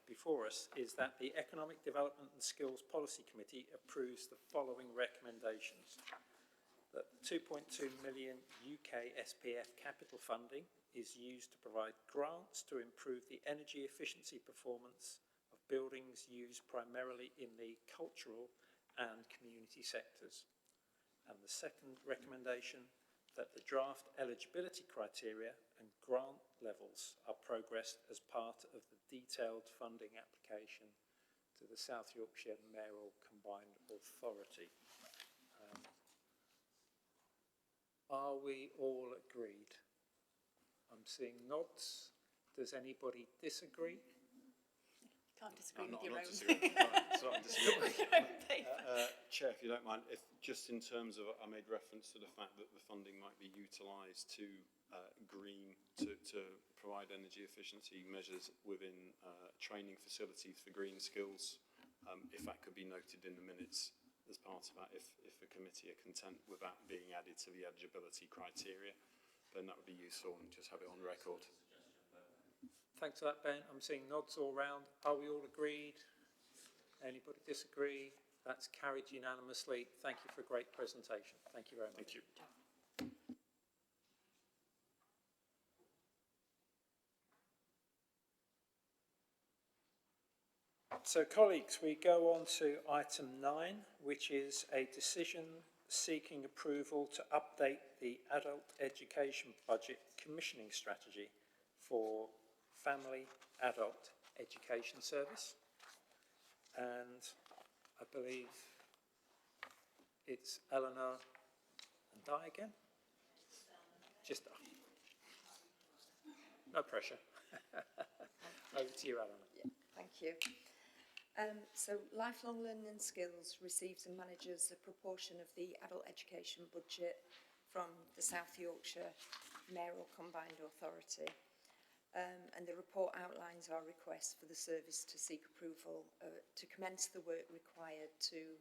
before us is that the Economic Development and Skills Policy Committee approves the following recommendations. That 2.2 million UK SPF capital funding is used to provide grants to improve the energy efficiency performance of buildings used primarily in the cultural and community sectors. And the second recommendation, that the draft eligibility criteria and grant levels are progressed as part of the detailed funding application to the South Yorkshire Mayoral Combined Authority. Are we all agreed? I'm seeing nods. Does anybody disagree? You can't disagree I'm with your not own. disagreeing. Sorry, Chair, if you don't mind, if just in terms of, I made reference to the fact that the funding might be utilised to to provide energy efficiency measures within training facilities for green skills. If that could be noted in the minutes as part of that, if the committee are content with that being added to the eligibility criteria, then that would be useful, and just have it on record. Thanks for that, Ben. I'm seeing nods all round. Are we all agreed? Anybody disagree? That's carried unanimously. Thank you for a great presentation. Thank you very much. Thank you. So, colleagues, we go on to item 9, which is a decision seeking approval to update the adult education budget commissioning strategy for Family Adult Education Service. And I believe it's Eleanor and Di again. Just No pressure. Over to you, Alana. Yeah, thank you. So Lifelong Learning and Skills receives and manages a proportion of the adult education budget from the South Yorkshire Mayoral Combined Authority. And the report outlines our request for the service to seek approval to commence the work required to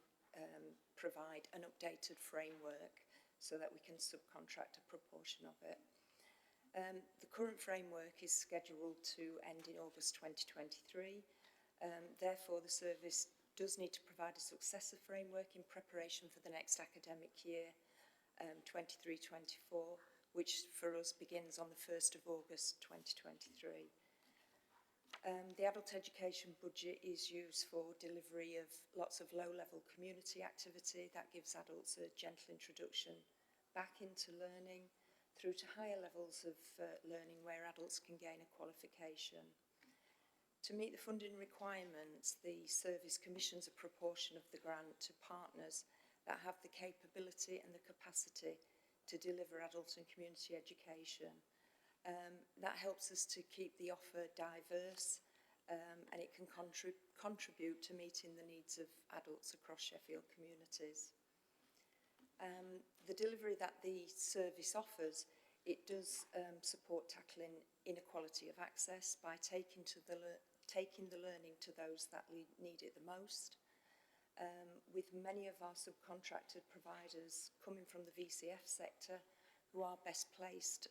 provide an updated framework so that we can subcontract a proportion of it. The current framework is scheduled to end in August 2023. Therefore, the service does need to provide a successor framework in preparation for the next academic year, 23-24, which for us begins on the 1st of August 2023. The adult education budget is used for delivery of lots of low-level community activity that gives adults a gentle introduction back into learning through to higher levels of learning where adults can gain a qualification. To meet the funding requirements, the service commissions a proportion of the grant to partners that have the capability and the capacity to deliver adult and community education. That helps us to keep the offer diverse and it can contribute to meeting the needs of adults across Sheffield communities. The delivery that the service offers, it does support tackling inequality of access by taking the learning to those that need it the most. With many of our subcontracted providers coming from the VCF sector who are best placed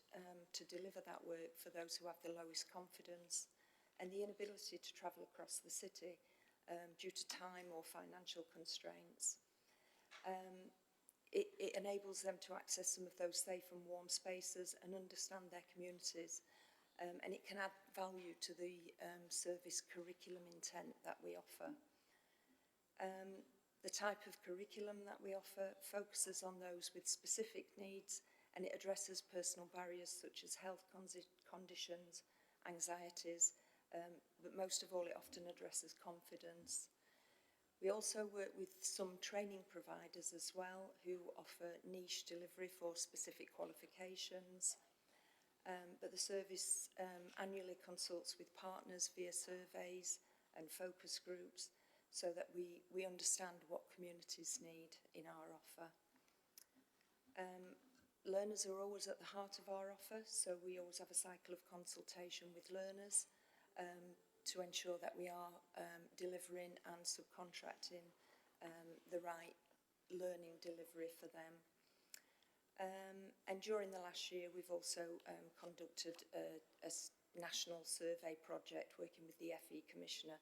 to deliver that work for those who have the lowest confidence and the inability to travel across the city due to time or financial constraints. It enables them to access some of those safe and warm spaces and understand their communities, and it can add value to the service curriculum intent that we offer. The type of curriculum that we offer focuses on those with specific needs, and it addresses personal barriers such as health conditions, anxieties, but most of all it often addresses confidence. We also work with some training providers as well who offer niche delivery for specific qualifications. But the service annually consults with partners via surveys and focus groups so that we understand what communities need in our offer. Learners are always at the heart of our offer, so we always have a cycle of consultation with learners to ensure that we are delivering and subcontracting the right learning delivery for them. And during the last year, we've also conducted a national survey project working with the FE Commissioner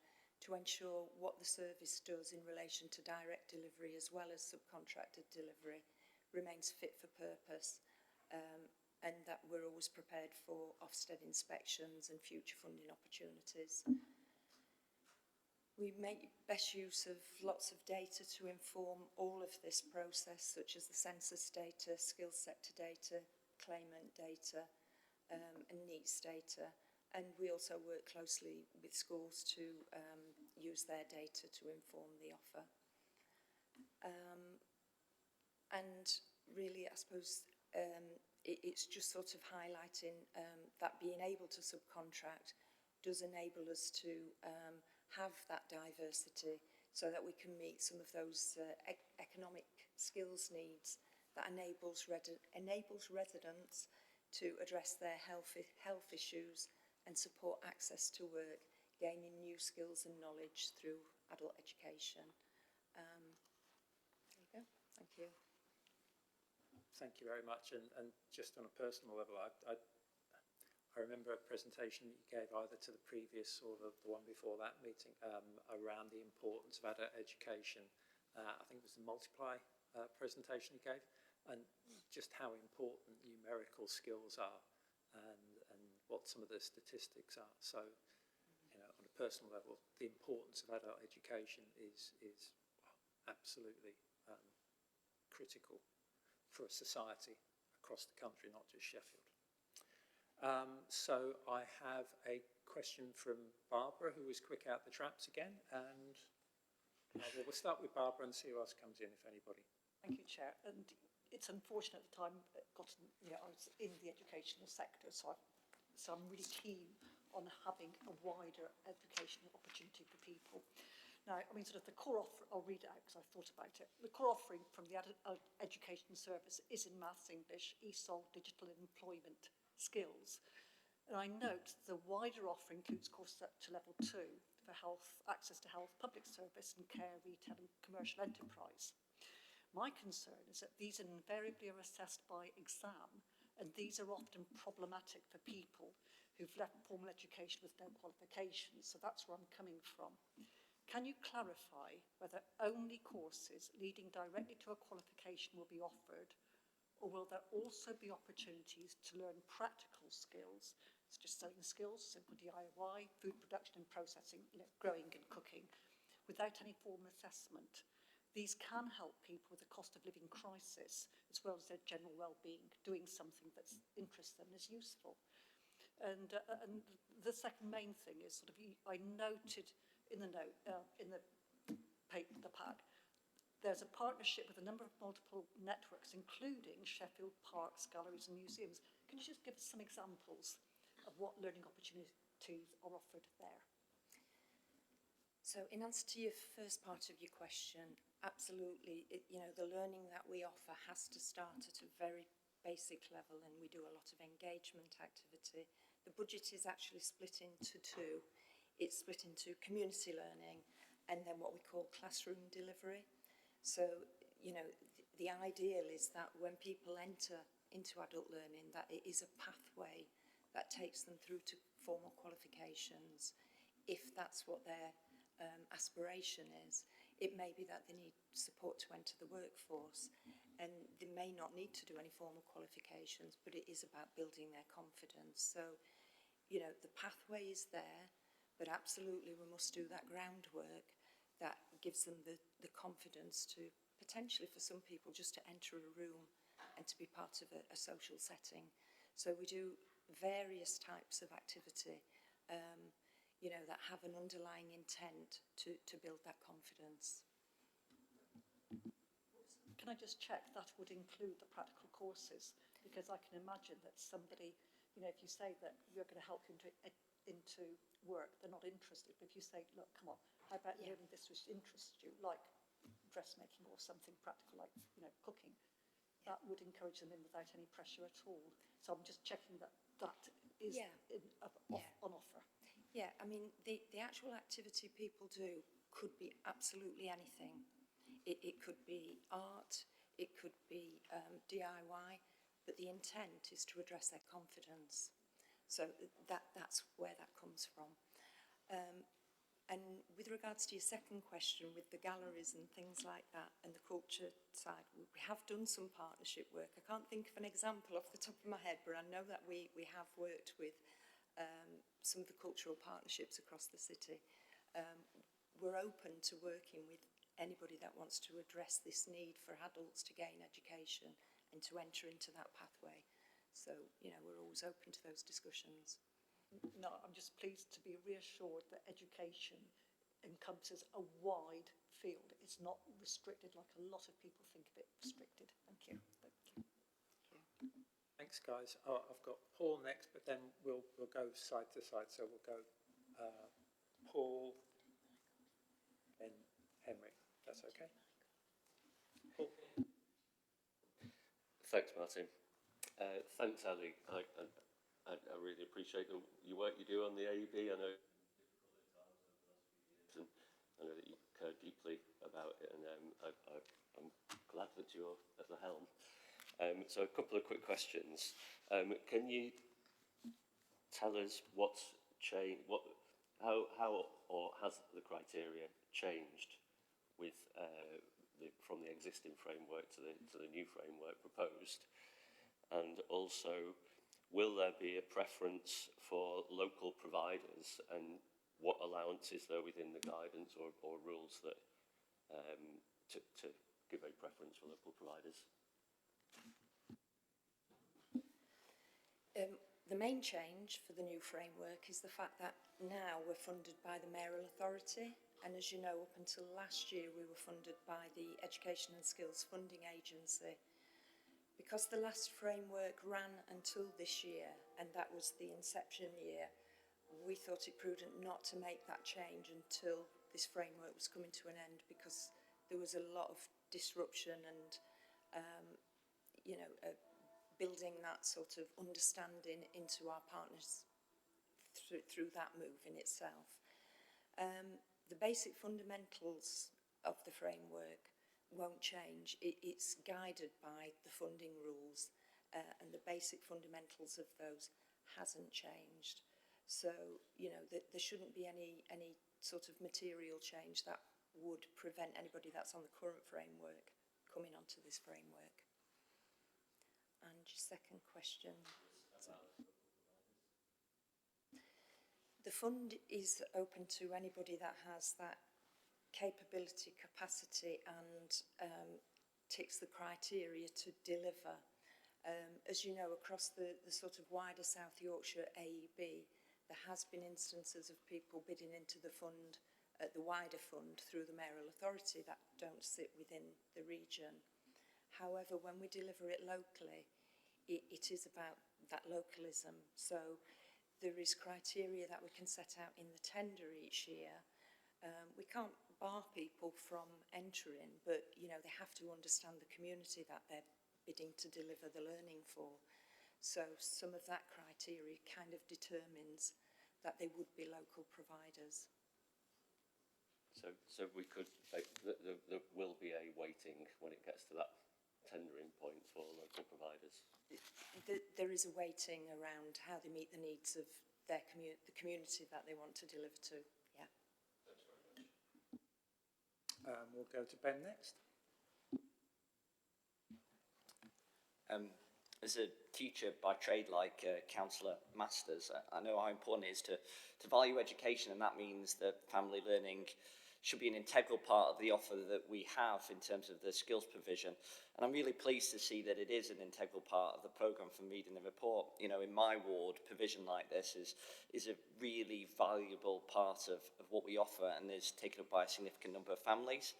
to ensure what the service does in relation to direct delivery as well as subcontracted delivery remains fit for purpose, and that we're always prepared for Ofsted inspections and future funding opportunities. We make best use of lots of data to inform all of this process, such as the census data, skills sector data, claimant data, and needs data. And we also work closely with schools to use their data to inform the offer. And really, I suppose, it's just sort of highlighting that being able to subcontract does enable us to have that diversity so that we can meet some of those economic skills needs that enables residents to address their health issues and support access to work, gaining new skills and knowledge through adult education. There you go. Thank you. Thank you very much. And just on a personal level, I remember a presentation that you gave either to the previous or the one before that meeting around the importance of adult education. I think it was the Multiply presentation you gave, and just how important numerical skills are and what some of the statistics are. So, you know, on a personal level, the importance of adult education is absolutely critical for a society across the country, not just Sheffield. So I have a question from Barbara, who was quick out the traps again, and we'll start with Barbara and see who else comes in, if anybody. Thank you, Chair. And it's unfortunate at the time I was in the educational sector, so I've So I'm really keen on having a wider educational opportunity for people. Now, I mean, sort of the core offer, I'll read it out because I've thought about it. The core offering from the education service is in maths, English, ESOL, digital and employment skills. And I note the wider offer includes courses up to level 2 for health, access to health, public service and care, retail and commercial enterprise. My concern is that these invariably are assessed by exam, and these are often problematic for people who've left formal education with no qualifications. So that's where I'm coming from. Can you clarify whether only courses leading directly to a qualification will be offered, or will there also be opportunities to learn practical skills, such as sewing skills, simple DIY, food production and processing, growing and cooking, without any formal assessment? These can help people with the cost of living crisis, as well as their general well-being, doing something that interests them and is useful. And the second main thing is sort of, I noted in the note, in the pack, there's a partnership with a number of multiple networks, including Sheffield parks, galleries and museums. Can you just give us some examples of what learning opportunities are offered there? So in answer to your first part of your question, absolutely, the learning that we offer has to start at a very basic level, and we do a lot of engagement activity. The budget is actually split into two. It's split into community learning and then what we call classroom delivery. So, the ideal is that when people enter into adult learning, that it is a pathway that takes them through to formal qualifications, if that's what their aspiration is. It may be that they need support to enter the workforce, and they may not need to do any formal qualifications, but it is about building their confidence. So, the pathway is there, but absolutely we must do that groundwork that gives them the confidence to potentially, for some people, just to enter a room and to be part of a social setting. So we do various types of activity, that have an underlying intent to build that confidence. Can I just check that would include the practical courses? Because I can imagine that somebody, if you say that you're going to help you into work, they're not interested. But if you say, look, come on, how about learning this which interests you, like dressmaking or something practical like, cooking, that would encourage them in without any pressure at all. So I'm just checking that is on offer. Yeah, I mean, the actual activity people do could be absolutely anything. It could be art, it could be DIY, but the intent is to address their confidence. So that's where that comes from. And with regards to your second question, with the galleries and things like that, and the culture side, we have done some partnership work. I can't think of an example off the top of my head, but I know that we have worked with some of the cultural partnerships across the city. We're open to working with anybody that wants to address this need for adults to gain education and to enter into that pathway. So, we're always open to those discussions. No, I'm just pleased to be reassured that education encompasses a wide field. It's not restricted like a lot of people think of it restricted. Thank you. Thank you. Thanks, guys. I've got Paul next, but then we'll go side to side. So we'll go Paul and Henry. That's okay. Paul. Thanks, Martin. Thanks, Ali. I really appreciate your work you do on the AEB. I know and I know that you care deeply about it, and I'm glad that you're at the helm. So a couple of quick questions. Can you tell us what's changed? How or has the criteria changed with from the existing framework to the new framework proposed? And also, will there be a preference for local providers, and what allowances there within the guidance or rules that to give a preference for local providers? The main change for the new framework is the fact that now we're funded by the mayoral authority, and as you know, up until last year we were funded by the Education and Skills Funding Agency. because the last framework ran until this year, and that was the inception year, we thought it prudent not to make that change until this framework was coming to an end, because there was a lot of disruption and, building that sort of understanding into our partners through that move in itself. The basic fundamentals of the framework won't change. It's guided by the funding rules, and the basic fundamentals of those hasn't changed. So, there shouldn't be any sort of material change that would prevent anybody that's on the current framework coming onto this framework. And your second question? The fund is open to anybody that has that capability, capacity, and ticks the criteria to deliver. As you know, across the sort of wider South Yorkshire AEB, there has been instances of people bidding into the fund, the wider fund, through the mayoral authority that don't sit within the region. However, when we deliver it locally, it is about that localism. So there is criteria that we can set out in the tender each year. We can't bar people from entering, but they have to understand the community that they're bidding to deliver the learning for. So some of that criteria kind of determines that they would be local providers. So we could, there will be a waiting when it gets to that tendering point for local providers. There is a weighting around how they meet the needs of their the community that they want to deliver to. Yeah. Thanks very much. We'll go to Ben next. As a teacher by trade, like Councillor Masters, I know how important it is to value education, and that means that family learning should be an integral part of the offer that we have in terms of the skills provision. And I'm really pleased to see that it is an integral part of the programme from reading the report. In my ward, provision like this is a really valuable part of what we offer and is taken up by a significant number of families.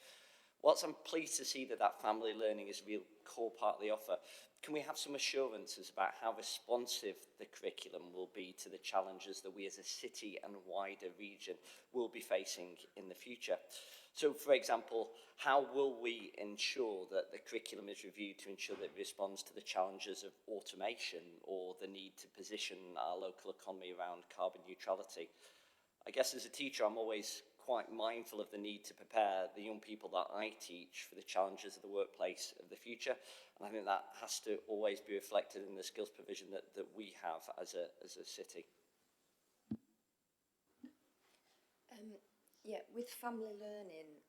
Whilst I'm pleased to see that family learning is a real core part of the offer, can we have some assurances about how responsive the curriculum will be to the challenges that we as a city and wider region will be facing in the future? So, for example, how will we ensure that the curriculum is reviewed to ensure that it responds to the challenges of automation or the need to position our local economy around carbon neutrality? I guess as a teacher, I'm always quite mindful of the need to prepare the young people that I teach for the challenges of the workplace of the future. And I think that has to always be reflected in the skills provision that we have as a city. Yeah, with family learning,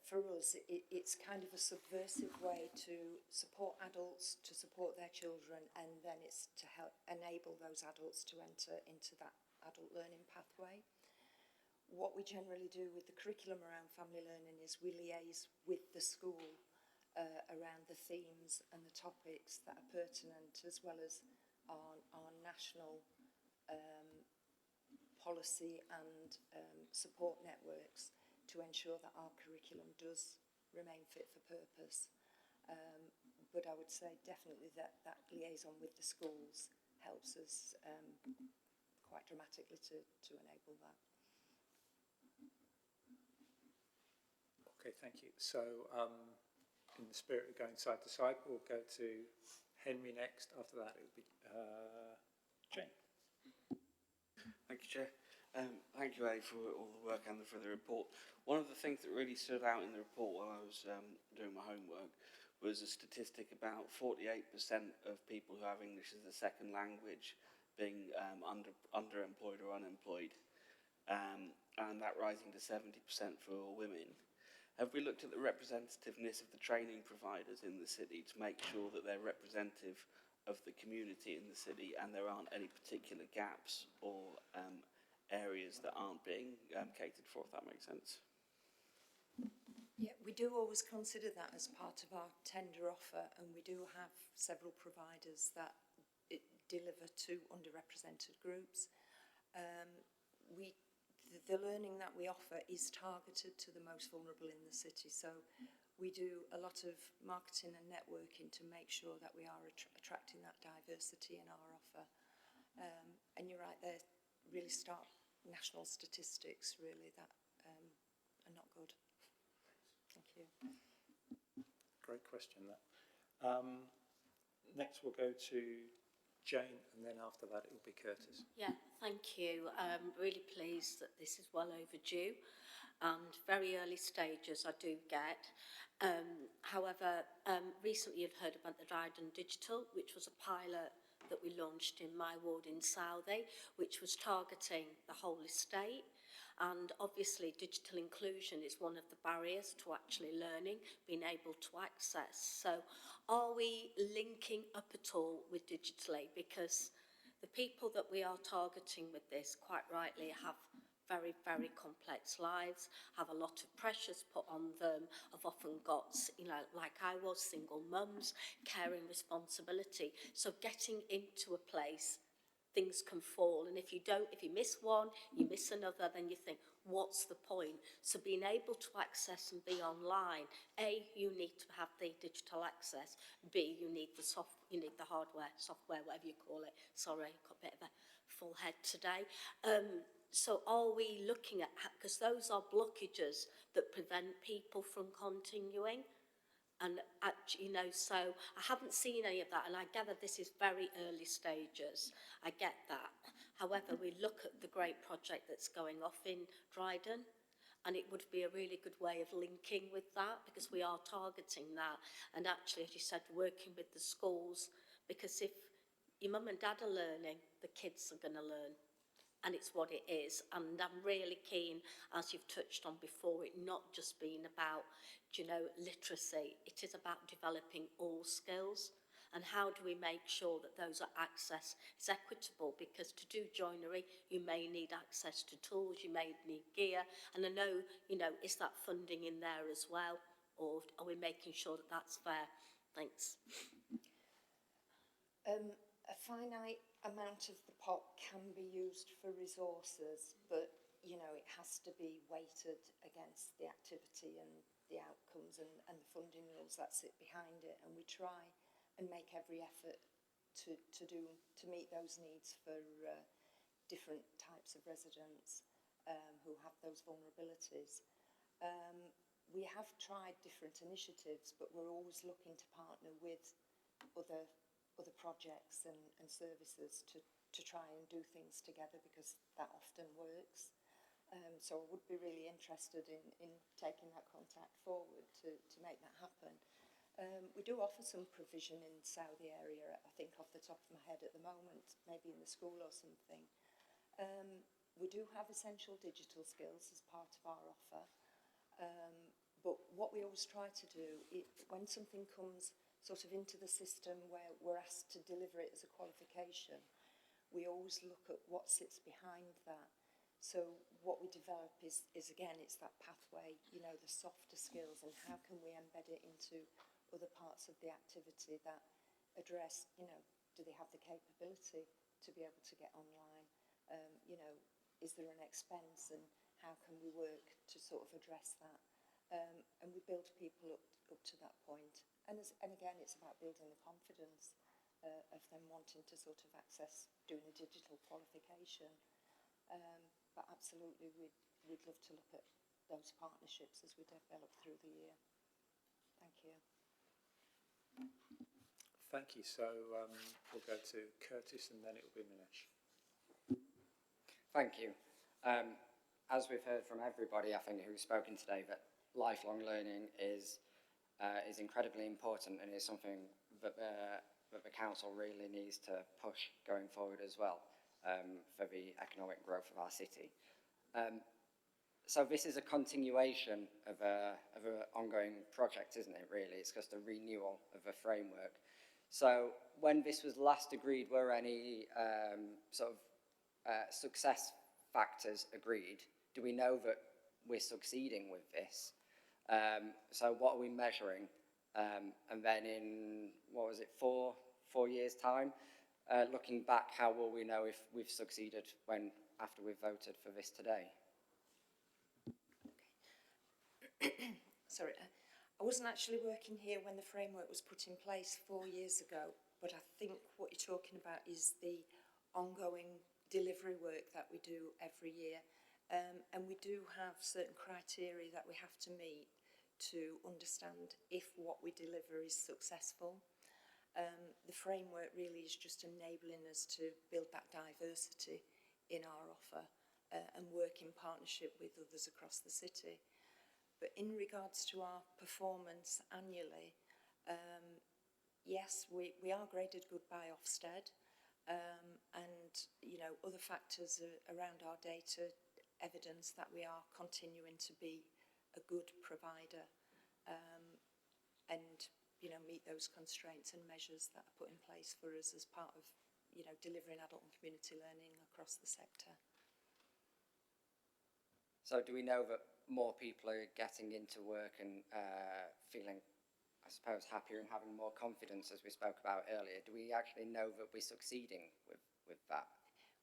for us, it's kind of a subversive way to support adults, to support their children, and then it's to help enable those adults to enter into that adult learning pathway. What we generally do with the curriculum around family learning is we liaise with the school around the themes and the topics that are pertinent, as well as our national policy and support networks to ensure that our curriculum does remain fit for purpose. But I would say definitely that liaison with the schools helps us quite dramatically to enable that. Okay, thank you. So, in the spirit of going side to side, we'll go to Henry next. After that, it will be Jane. Thank you, Chair. Thank you, A, for all the work and for the report. One of the things that really stood out in the report while I was doing my homework was a statistic about 48% of people who have English as a second language being underemployed or unemployed, and that rising to 70% for women. Have we looked at the representativeness of the training providers in the city to make sure that they're representative of the community in the city and there aren't any particular gaps or areas that aren't being catered for, if that makes sense? Yeah, we do always consider that as part of our tender offer, and we do have several providers that deliver to underrepresented groups. The learning that we offer is targeted to the most vulnerable in the city, so we do a lot of marketing and networking to make sure that we are attracting that diversity in our offer. And you're right, they're really stark national statistics, really, that are not good. Thank you. Great question, that. Next we'll go to Jane, and then after that it will be Curtis. Yeah, thank you. I'm really pleased that this is well overdue and very early stages I do get. However, recently you've heard about the Dryden Digital, which was a pilot that we launched in my ward in Southey, which was targeting the whole estate. And obviously digital inclusion is one of the barriers to actually learning, being able to access. So are we linking up at all with digitally? Because the people that we are targeting with this, quite rightly, have very, very complex lives, have a lot of pressures put on them, have often got, you know, like I was, single mums, caring responsibility. So getting into a place, things can fall, and if you miss one, you miss another, then you think, what's the point? So being able to access and be online, A, you need to have the digital access, B, you need the hardware, software, whatever you call it. Sorry, I've got a bit of a full head today. So are we looking at, because those are blockages that prevent people from continuing? And actually, you know, so I haven't seen any of that, and I gather this is very early stages. I get that. However, we look at the great project that's going off in Dryden, and it would be a really good way of linking with that, because we are targeting that. And actually, as you said, working with the schools, because if your mum and dad are learning, the kids are going to learn. And it's what it is. And I'm really keen, as you've touched on before, it not just being about, you know, literacy. It is about developing all skills. And how do we make sure that those are access is equitable? Because to do joinery, you may need access to tools, you may need gear. And I know, you know, is that funding in there as well? Or are we making sure that that's fair? Thanks. A finite amount of the pot can be used for resources, but, you know, it has to be weighted against the activity and the outcomes and the funding rules that sit behind it. And we try and make every effort to meet those needs for different types of residents who have those vulnerabilities. We have tried different initiatives, but we're always looking to partner with other projects and services to try and do things together, because that often works. So I would be really interested in taking that contact forward to make that happen. We do offer some provision in Southey area, I think off the top of my head at the moment, maybe in the school or something. We do have essential digital skills as part of our offer. But what we always try to do, when something comes sort of into the system where we're asked to deliver it as a qualification, we always look at what sits behind that. So what we develop is again, it's that pathway, you know, the softer skills, and how can we embed it into other parts of the activity that address, you know, do they have the capability to be able to get online? You know, is there an expense, and how can we work to sort of address that? And we build people up to that point. And again, it's about building the confidence of them wanting to sort of access doing a digital qualification. But absolutely, we'd love to look at those partnerships as we develop through the year. Thank you. Thank you. So we'll go to Curtis, and then it will be Minesh. Thank you. As we've heard from everybody, I think, who's spoken today, that lifelong learning is incredibly important, and is something that the council really needs to push going forward as well, for the economic growth of our city. So this is a continuation of an ongoing project, isn't it, really? It's just a renewal of a framework. So when this was last agreed, were any success factors agreed? Do we know that we're succeeding with this? So what are we measuring? And then in, what was it, four years' time, looking back, how will we know if we've succeeded after we've voted for this today? Sorry, I wasn't actually working here when the framework was put in place 4 years ago, but I think what you're talking about is the ongoing delivery work that we do every year. And we do have certain criteria that we have to meet to understand if what we deliver is successful. The framework really is just enabling us to build that diversity in our offer and work in partnership with others across the city. But in regards to our performance annually, yes, we are graded good by Ofsted, and you know, other factors around our data evidence that we are continuing to be a good provider, and you know, meet those constraints and measures that are put in place for us as part of, you know, delivering adult and community learning across the sector. So do we know that more people are getting into work and feeling, I suppose, happier and having more confidence, as we spoke about earlier? Do we actually know that we're succeeding with that?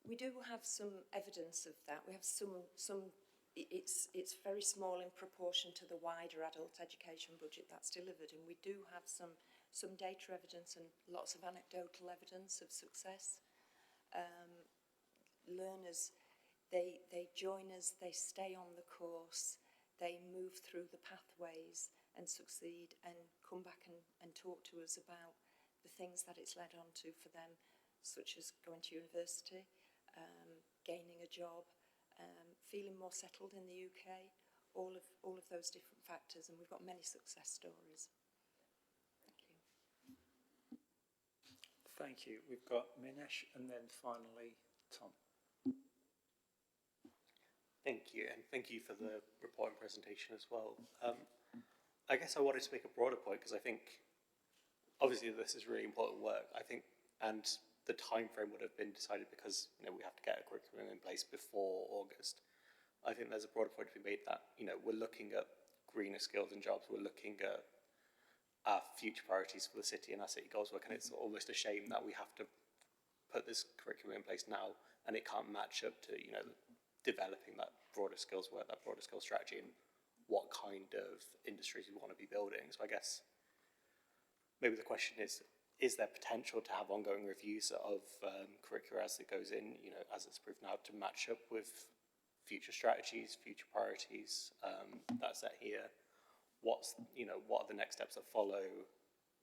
We do have some evidence of that. We have some it's very small in proportion to the wider adult education budget that's delivered, and we do have some data evidence and lots of anecdotal evidence of success. Learners, they join us, they stay on the course, they move through the pathways and succeed and come back and talk to us about the things that it's led on to for them, such as going to university, gaining a job, feeling more settled in the UK, all of those different factors, and we've got many success stories. Thank you. Thank you. We've got Minesh and then finally Tom. Thank you, and thank you for the report and presentation as well. I guess I wanted to make a broader point, because I think obviously this is really important work, I think, and the time frame would have been decided because, you know, we have to get a curriculum in place before August. I think there's a broader point to be made that, you know, we're looking at greener skills and jobs, we're looking at our future priorities for the city and our city goals work, and it's almost a shame that we have to put this curriculum in place now and it can't match up to, you know, developing that broader skills work, that broader skills strategy, and what kind of industries we want to be building. So I guess maybe the question is there potential to have ongoing reviews of curricula as it goes in, you know, as it's proved now, to match up with future strategies, future priorities that's set here? What are the next steps that follow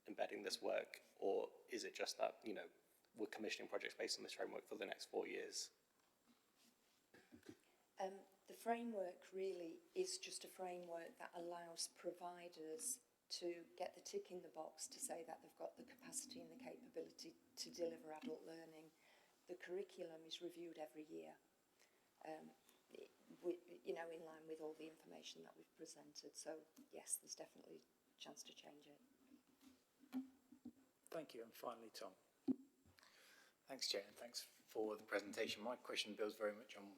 embedding this work? Or is it just that, you know, we're commissioning projects based on this framework for the next 4 years? The framework really is just a framework that allows providers to get the tick in the box to say that they've got the capacity and the capability to deliver adult learning. The curriculum is reviewed every year, you know, in line with all the information that we've presented. So yes, there's definitely a chance to change it. Thank you, and finally Tom. Thanks, Chair, and thanks for the presentation. My question builds very much on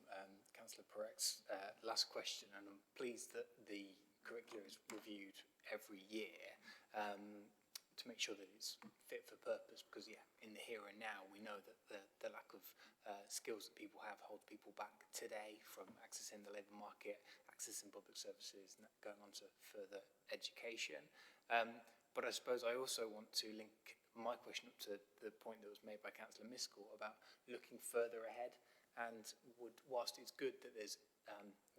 Councillor Parek's last question, and I'm pleased that the curriculum is reviewed every year to make sure that it's fit for purpose, because yeah, in the here and now we know that the lack of skills that people have hold people back today from accessing the labour market, accessing public services, and going on to further education. But I suppose I also want to link my question up to the point that was made by Councillor Miskell about looking further ahead, and whilst it's good that there's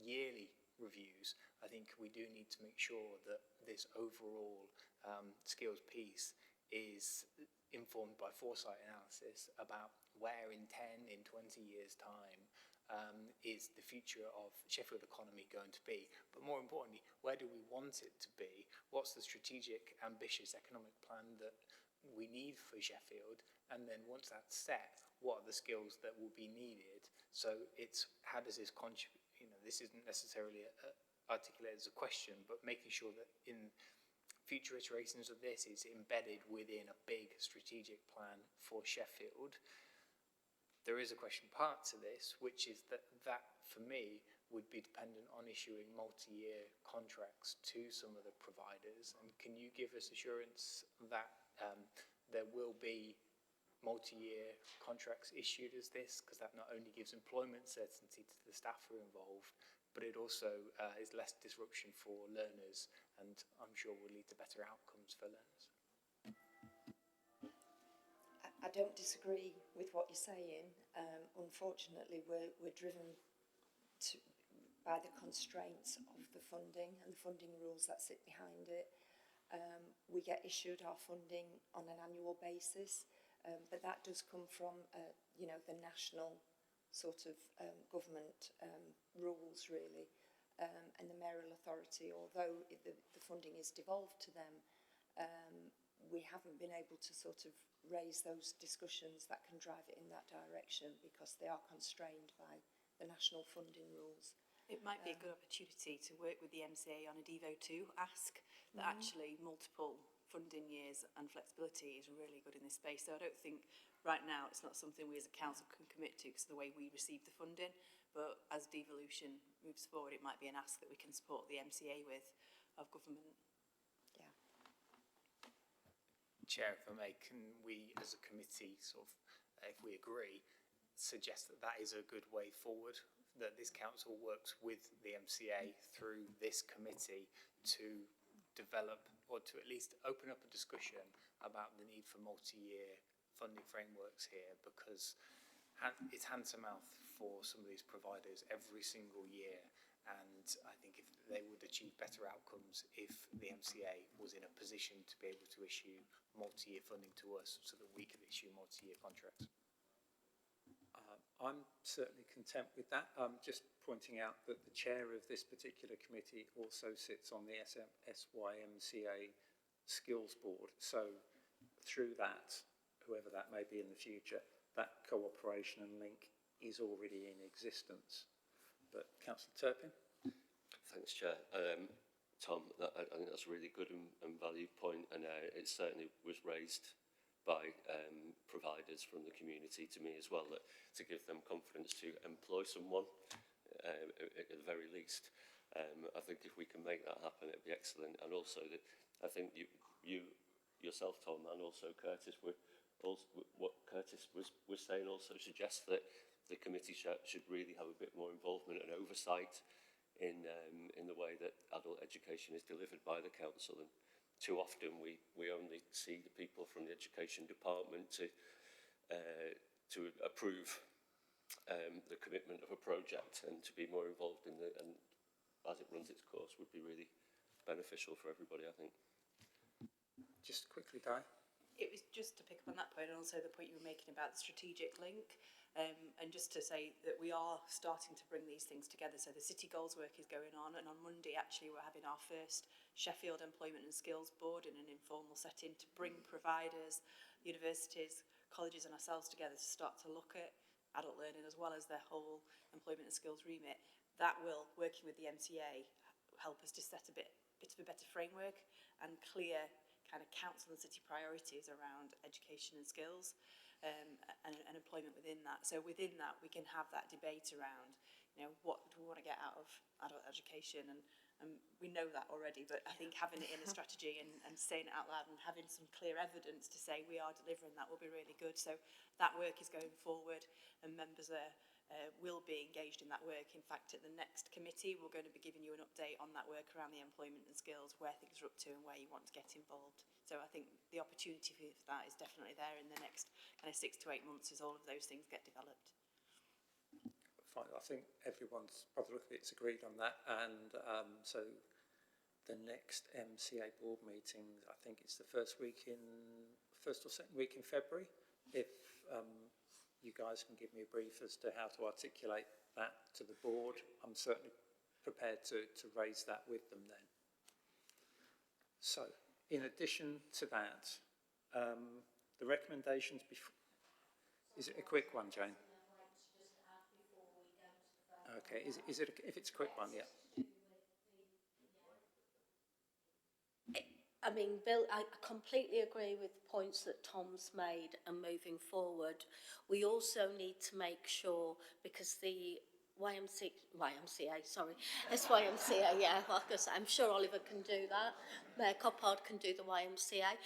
yearly reviews, I think we do need to make sure that this overall skills piece is informed by foresight analysis about where in 10, in 20 years' time is the future of Sheffield economy going to be, but more importantly, where do we want it to be? What's the strategic, ambitious economic plan that we need for Sheffield? And then once that's set, what are the skills that will be needed? So it's, how does this contribute? You know, this isn't necessarily articulated as a question, but making sure that in future iterations of this is embedded within a big strategic plan for Sheffield. There is a question part to this, which is that for me would be dependent on issuing multi-year contracts to some of the providers. And can you give us assurance that there will be multi-year contracts issued as this, because that not only gives employment certainty to the staff who are involved, but it also is less disruption for learners, and I'm sure will lead to better outcomes for learners. I don't disagree with what you're saying. Unfortunately, we're driven by the constraints of the funding and the funding rules that sit behind it. We get issued our funding on an annual basis, but that does come from, the national sort of government rules, really, and the mayoral authority. Although the funding is devolved to them, we haven't been able to sort of raise those discussions that can drive it in that direction because they are constrained by the national funding rules. It might be a good opportunity to work with the MCA on a Devo 2 ask that actually multiple funding years and flexibility is really good in this space. So I don't think right now it's not something we as a council can commit to because of the way we receive the funding, but as devolution moves forward, it might be an ask that we can support the MCA with of government. Chair, if I may, can we as a committee sort of, if we agree, suggest that that is a good way forward, that this council works with the MCA through this committee to develop or to at least open up a discussion about the need for multi-year funding frameworks here, because it's hand to mouth for some of these providers every single year, and I think if they would achieve better outcomes if the MCA was in a position to be able to issue multi-year funding to us so that we could issue multi-year contracts. I'm certainly content with that. Just pointing out that the chair of this particular committee also sits on the SYMCA skills board. So through that, whoever that may be in the future, that cooperation and link is already in existence. But Councillor Turpin? Thanks, Chair. Tom, I think that's a really good and valued point, and it certainly was raised by providers from the community to me as well, that to give them confidence to employ someone at the very least. I think if we can make that happen, it'd be excellent. And also that I think you yourself, Tom, and also Curtis, what Curtis was saying also suggests that the committee should really have a bit more involvement and oversight in the way that adult education is delivered by the council. And too often we only see the people from the education department to approve the commitment of a project, and to be more involved in and as it runs its course would be really beneficial for everybody, I think. Just quickly, Di. It was just to pick up on that point, and also the point you were making about the strategic link, and just to say that we are starting to bring these things together. So the City Goals work is going on, and on Monday actually we're having our first Sheffield Employment and Skills Board in an informal setting to bring providers, universities, colleges and ourselves together to start to look at adult learning as well as their whole employment and skills remit. That will, working with the MCA, help us to set a bit of a better framework and clear kind of council and city priorities around education and skills and employment within that. So within that we can have that debate around, what do we want to get out of adult education, and we know that already, but I think having it in a strategy and saying it out loud and having some clear evidence to say we are delivering that will be really good. So that work is going forward, and members will be engaged in that work. In fact, at the next committee we're going to be giving you an update on that work around the employment and skills, where things are up to and where you want to get involved. So I think the opportunity for that is definitely there in the next kind of 6 to 8 months as all of those things get developed. Fine. I think everyone's, by the look of it, is agreed on that, and so the next MCA board meeting, I think it's the first or second week in February. If you guys can give me a brief as to how to articulate that to the board, I'm certainly prepared to raise that with them then. So, in addition to that, the recommendations before, is it a quick one, Jane? Okay, is it if it's a quick one, yeah. I mean, Bill, I completely agree with the points that Tom's made, and moving forward, we also need to make sure, because the SYMCA, yeah, I'm sure Oliver can do that, Mayor Coppard can do the YMCA.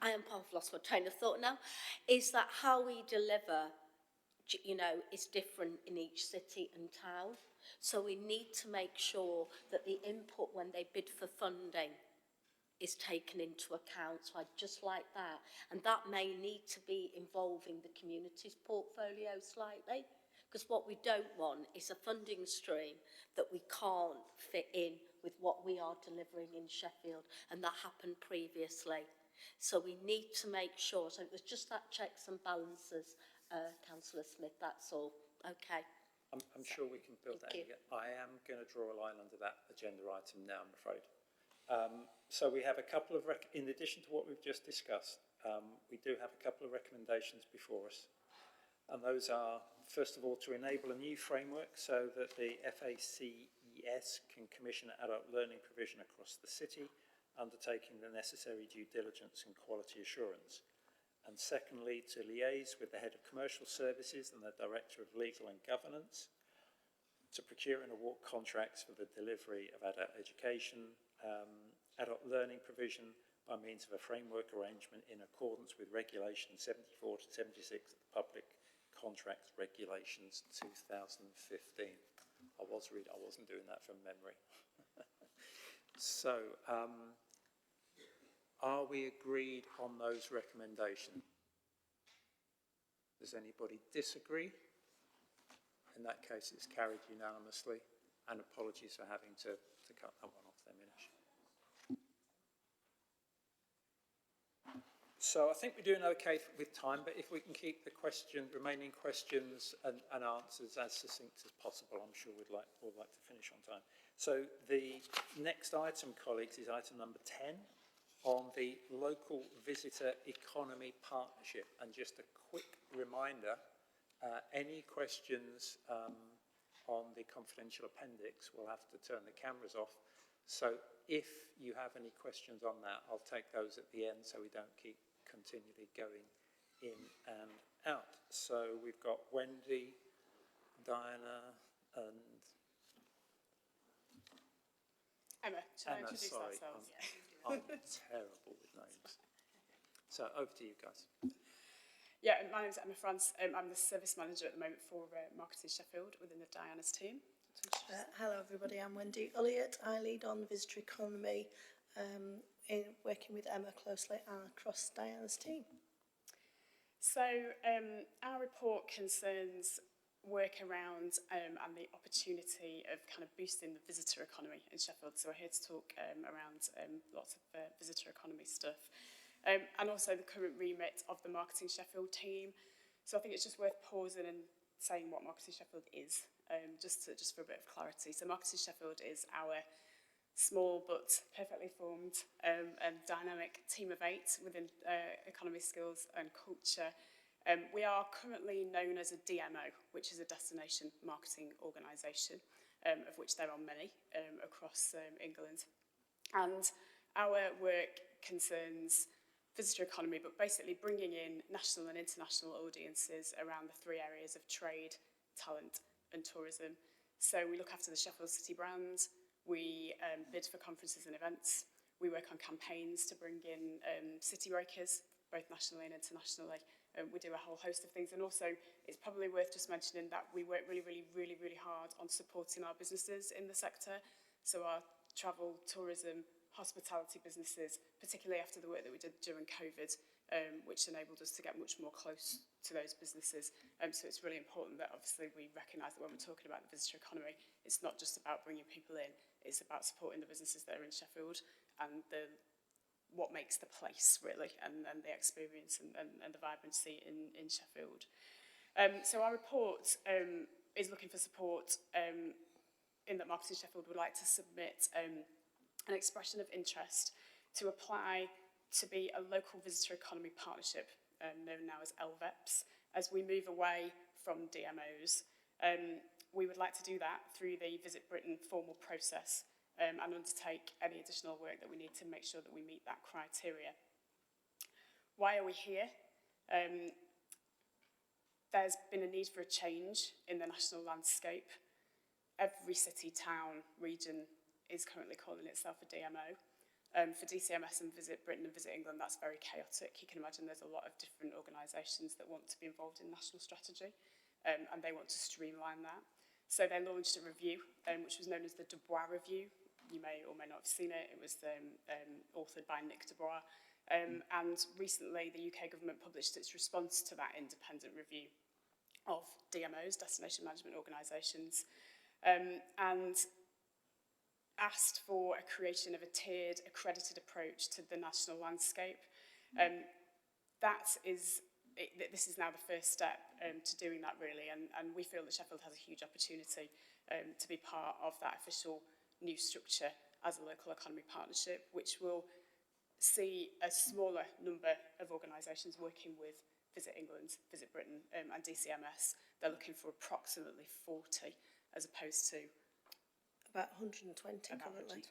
I've lost my train of thought now, is that how we deliver you know, is different in each city and town. So we need to make sure that the input when they bid for funding is taken into account. So I'd just like that. And that may need to be involving the community's portfolio slightly, because what we don't want is a funding stream that we can't fit in with what we are delivering in Sheffield, and that happened previously. So we need to make sure, so it was just that checks and balances, Councillor Smith, that's all. Okay. I'm sure we can build that in. I am going to draw a line under that agenda item now, I'm afraid. So we have a couple of, in addition to what we've just discussed, we do have a couple of recommendations before us. And those are, first of all, to enable a new framework so that the FACES can commission adult learning provision across the city, undertaking the necessary due diligence and quality assurance. And secondly, to liaise with the Head of Commercial Services and the Director of Legal and Governance to procure and award contracts for the delivery of adult education, adult learning provision by means of a framework arrangement in accordance with Regulation 74 to 76 of the Public Contracts Regulations 2015. I wasn't doing that from memory. So, are we agreed on those recommendations? Does anybody disagree? In that case, it's carried unanimously, and apologies for having to cut that one off there, Minish. So I think we're doing okay with time, but if we can keep the remaining questions and answers as succinct as possible, I'm sure we'd like to finish on time. So the next item, colleagues, is item number 10 on the Local Visitor Economy Partnership. And just a quick reminder, any questions on the confidential appendix, we'll have to turn the cameras off. So if you have any questions on that, I'll take those at the end so we don't keep continually going in and out. So we've got Wendy, Diana, and Emma. Shall I introduce sorry, ourselves? I'm terrible with names. So over to you guys. Yeah, my name's Emma France. I'm the service manager at the moment for Marketing Sheffield within the Diana's team. Hello everybody, I'm Wendy Elliott. I lead on visitor economy in working with Emma closely and across Diana's team. So our report concerns work around and the opportunity of kind of boosting the visitor economy in Sheffield. So we're here to talk around lots of visitor economy stuff. And also the current remit of the Marketing Sheffield team. So I think it's just worth pausing and saying what Marketing Sheffield is, just for a bit of clarity. So Marketing Sheffield is our small but perfectly formed and dynamic team of 8 within economy, skills and culture. We are currently known as a DMO, which is a destination marketing organisation, of which there are many across England. And our work concerns visitor economy, but basically bringing in national and international audiences around the 3 areas of trade, talent and tourism. So we look after the Sheffield City brand, we bid for conferences and events, we work on campaigns to bring in city breakers, both nationally and internationally. We do a whole host of things, and also it's probably worth just mentioning that we work really hard on supporting our businesses in the sector. So our travel, tourism, hospitality businesses, particularly after the work that we did during COVID, which enabled us to get much more close to those businesses. So it's really important that obviously we recognise that when we're talking about the visitor economy, it's not just about bringing people in, it's about supporting the businesses that are in Sheffield and what makes the place really, and the experience and the vibrancy in Sheffield. So our report is looking for support in that Marketing Sheffield would like to submit an expression of interest to apply to be a local visitor economy partnership, known now as LVEPs, as we move away from DMOs. We would like to do that through the Visit Britain formal process and undertake any additional work that we need to make sure that we meet that criteria. Why are we here? There's been a need for a change in the national landscape. Every city, town, region is currently calling itself a DMO. For DCMS and Visit Britain and Visit England, that's very chaotic. You can imagine there's a lot of different organisations that want to be involved in national strategy. and they want to streamline that. So they launched a review, which was known as the Dubois Review. You may or may not have seen it. It was authored by Nick Dubois. And recently, the UK government published its response to that independent review of DMOs, Destination Management Organisations, and asked for a creation of a tiered, accredited approach to the national landscape. This is now the first step to doing that, really, and we feel that Sheffield has a huge opportunity to be part of that official new structure as a local economy partnership, which will see a smaller number of organisations working with Visit England, Visit Britain and DCMS. They're looking for approximately 40 as opposed to about 120 currently.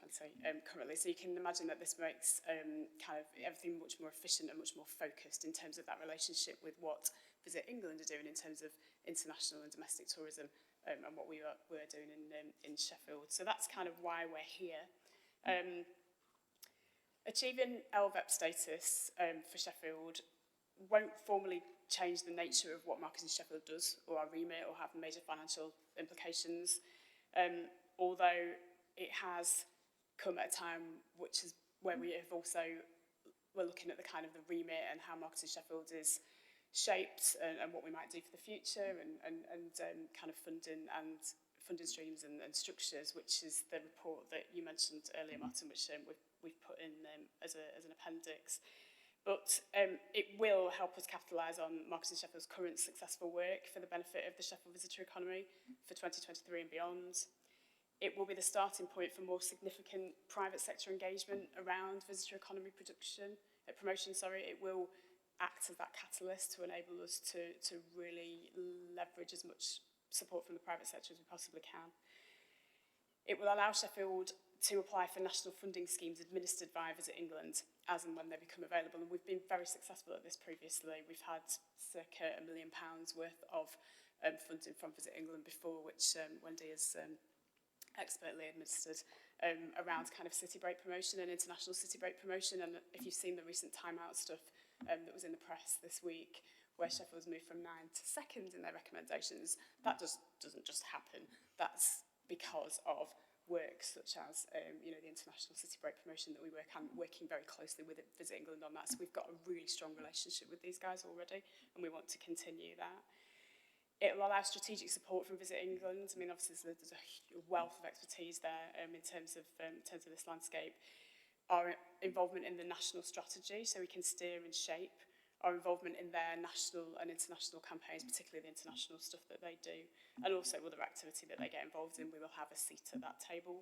Currently. So you can imagine that this makes kind of everything much more efficient and much more focused in terms of that relationship with what Visit England are doing in terms of international and domestic tourism and what we're doing in Sheffield. So that's kind of why we're here. Achieving LVEP status for Sheffield won't formally change the nature of what Marketing Sheffield does or our remit or have major financial implications. Although it has come at a time which is where we're looking at the kind of the remit and how Marketing Sheffield is shaped and what we might do for the future and kind of funding streams and structures, which is the report that you mentioned earlier, Martin, which we've put in as an appendix. But it will help us capitalise on Marketing Sheffield's current successful work for the benefit of the Sheffield visitor economy for 2023 and beyond. It will be the starting point for more significant private sector engagement around visitor economy promotion. It will act as that catalyst to enable us to really leverage as much support from the private sector as we possibly can. It will allow Sheffield to apply for national funding schemes administered by Visit England as and when they become available. And we've been very successful at this previously. We've had circa £1 million worth of funding from Visit England before, which Wendy has expertly administered around kind of city break promotion and international city break promotion. And if you've seen the recent Time Out stuff that was in the press this week, where Sheffield's moved from 9 to 2nd in their recommendations, that doesn't just happen. That's because of work such as the international city break promotion that we working very closely with Visit England on that. So we've got a really strong relationship with these guys already, and we want to continue that. It will allow strategic support from Visit England. I mean, obviously there's a wealth of expertise there in terms of this landscape. Our involvement in the national strategy, so we can steer and shape. Our involvement in their national and international campaigns, particularly the international stuff that they do, and also other activity that they get involved in. We will have a seat at that table.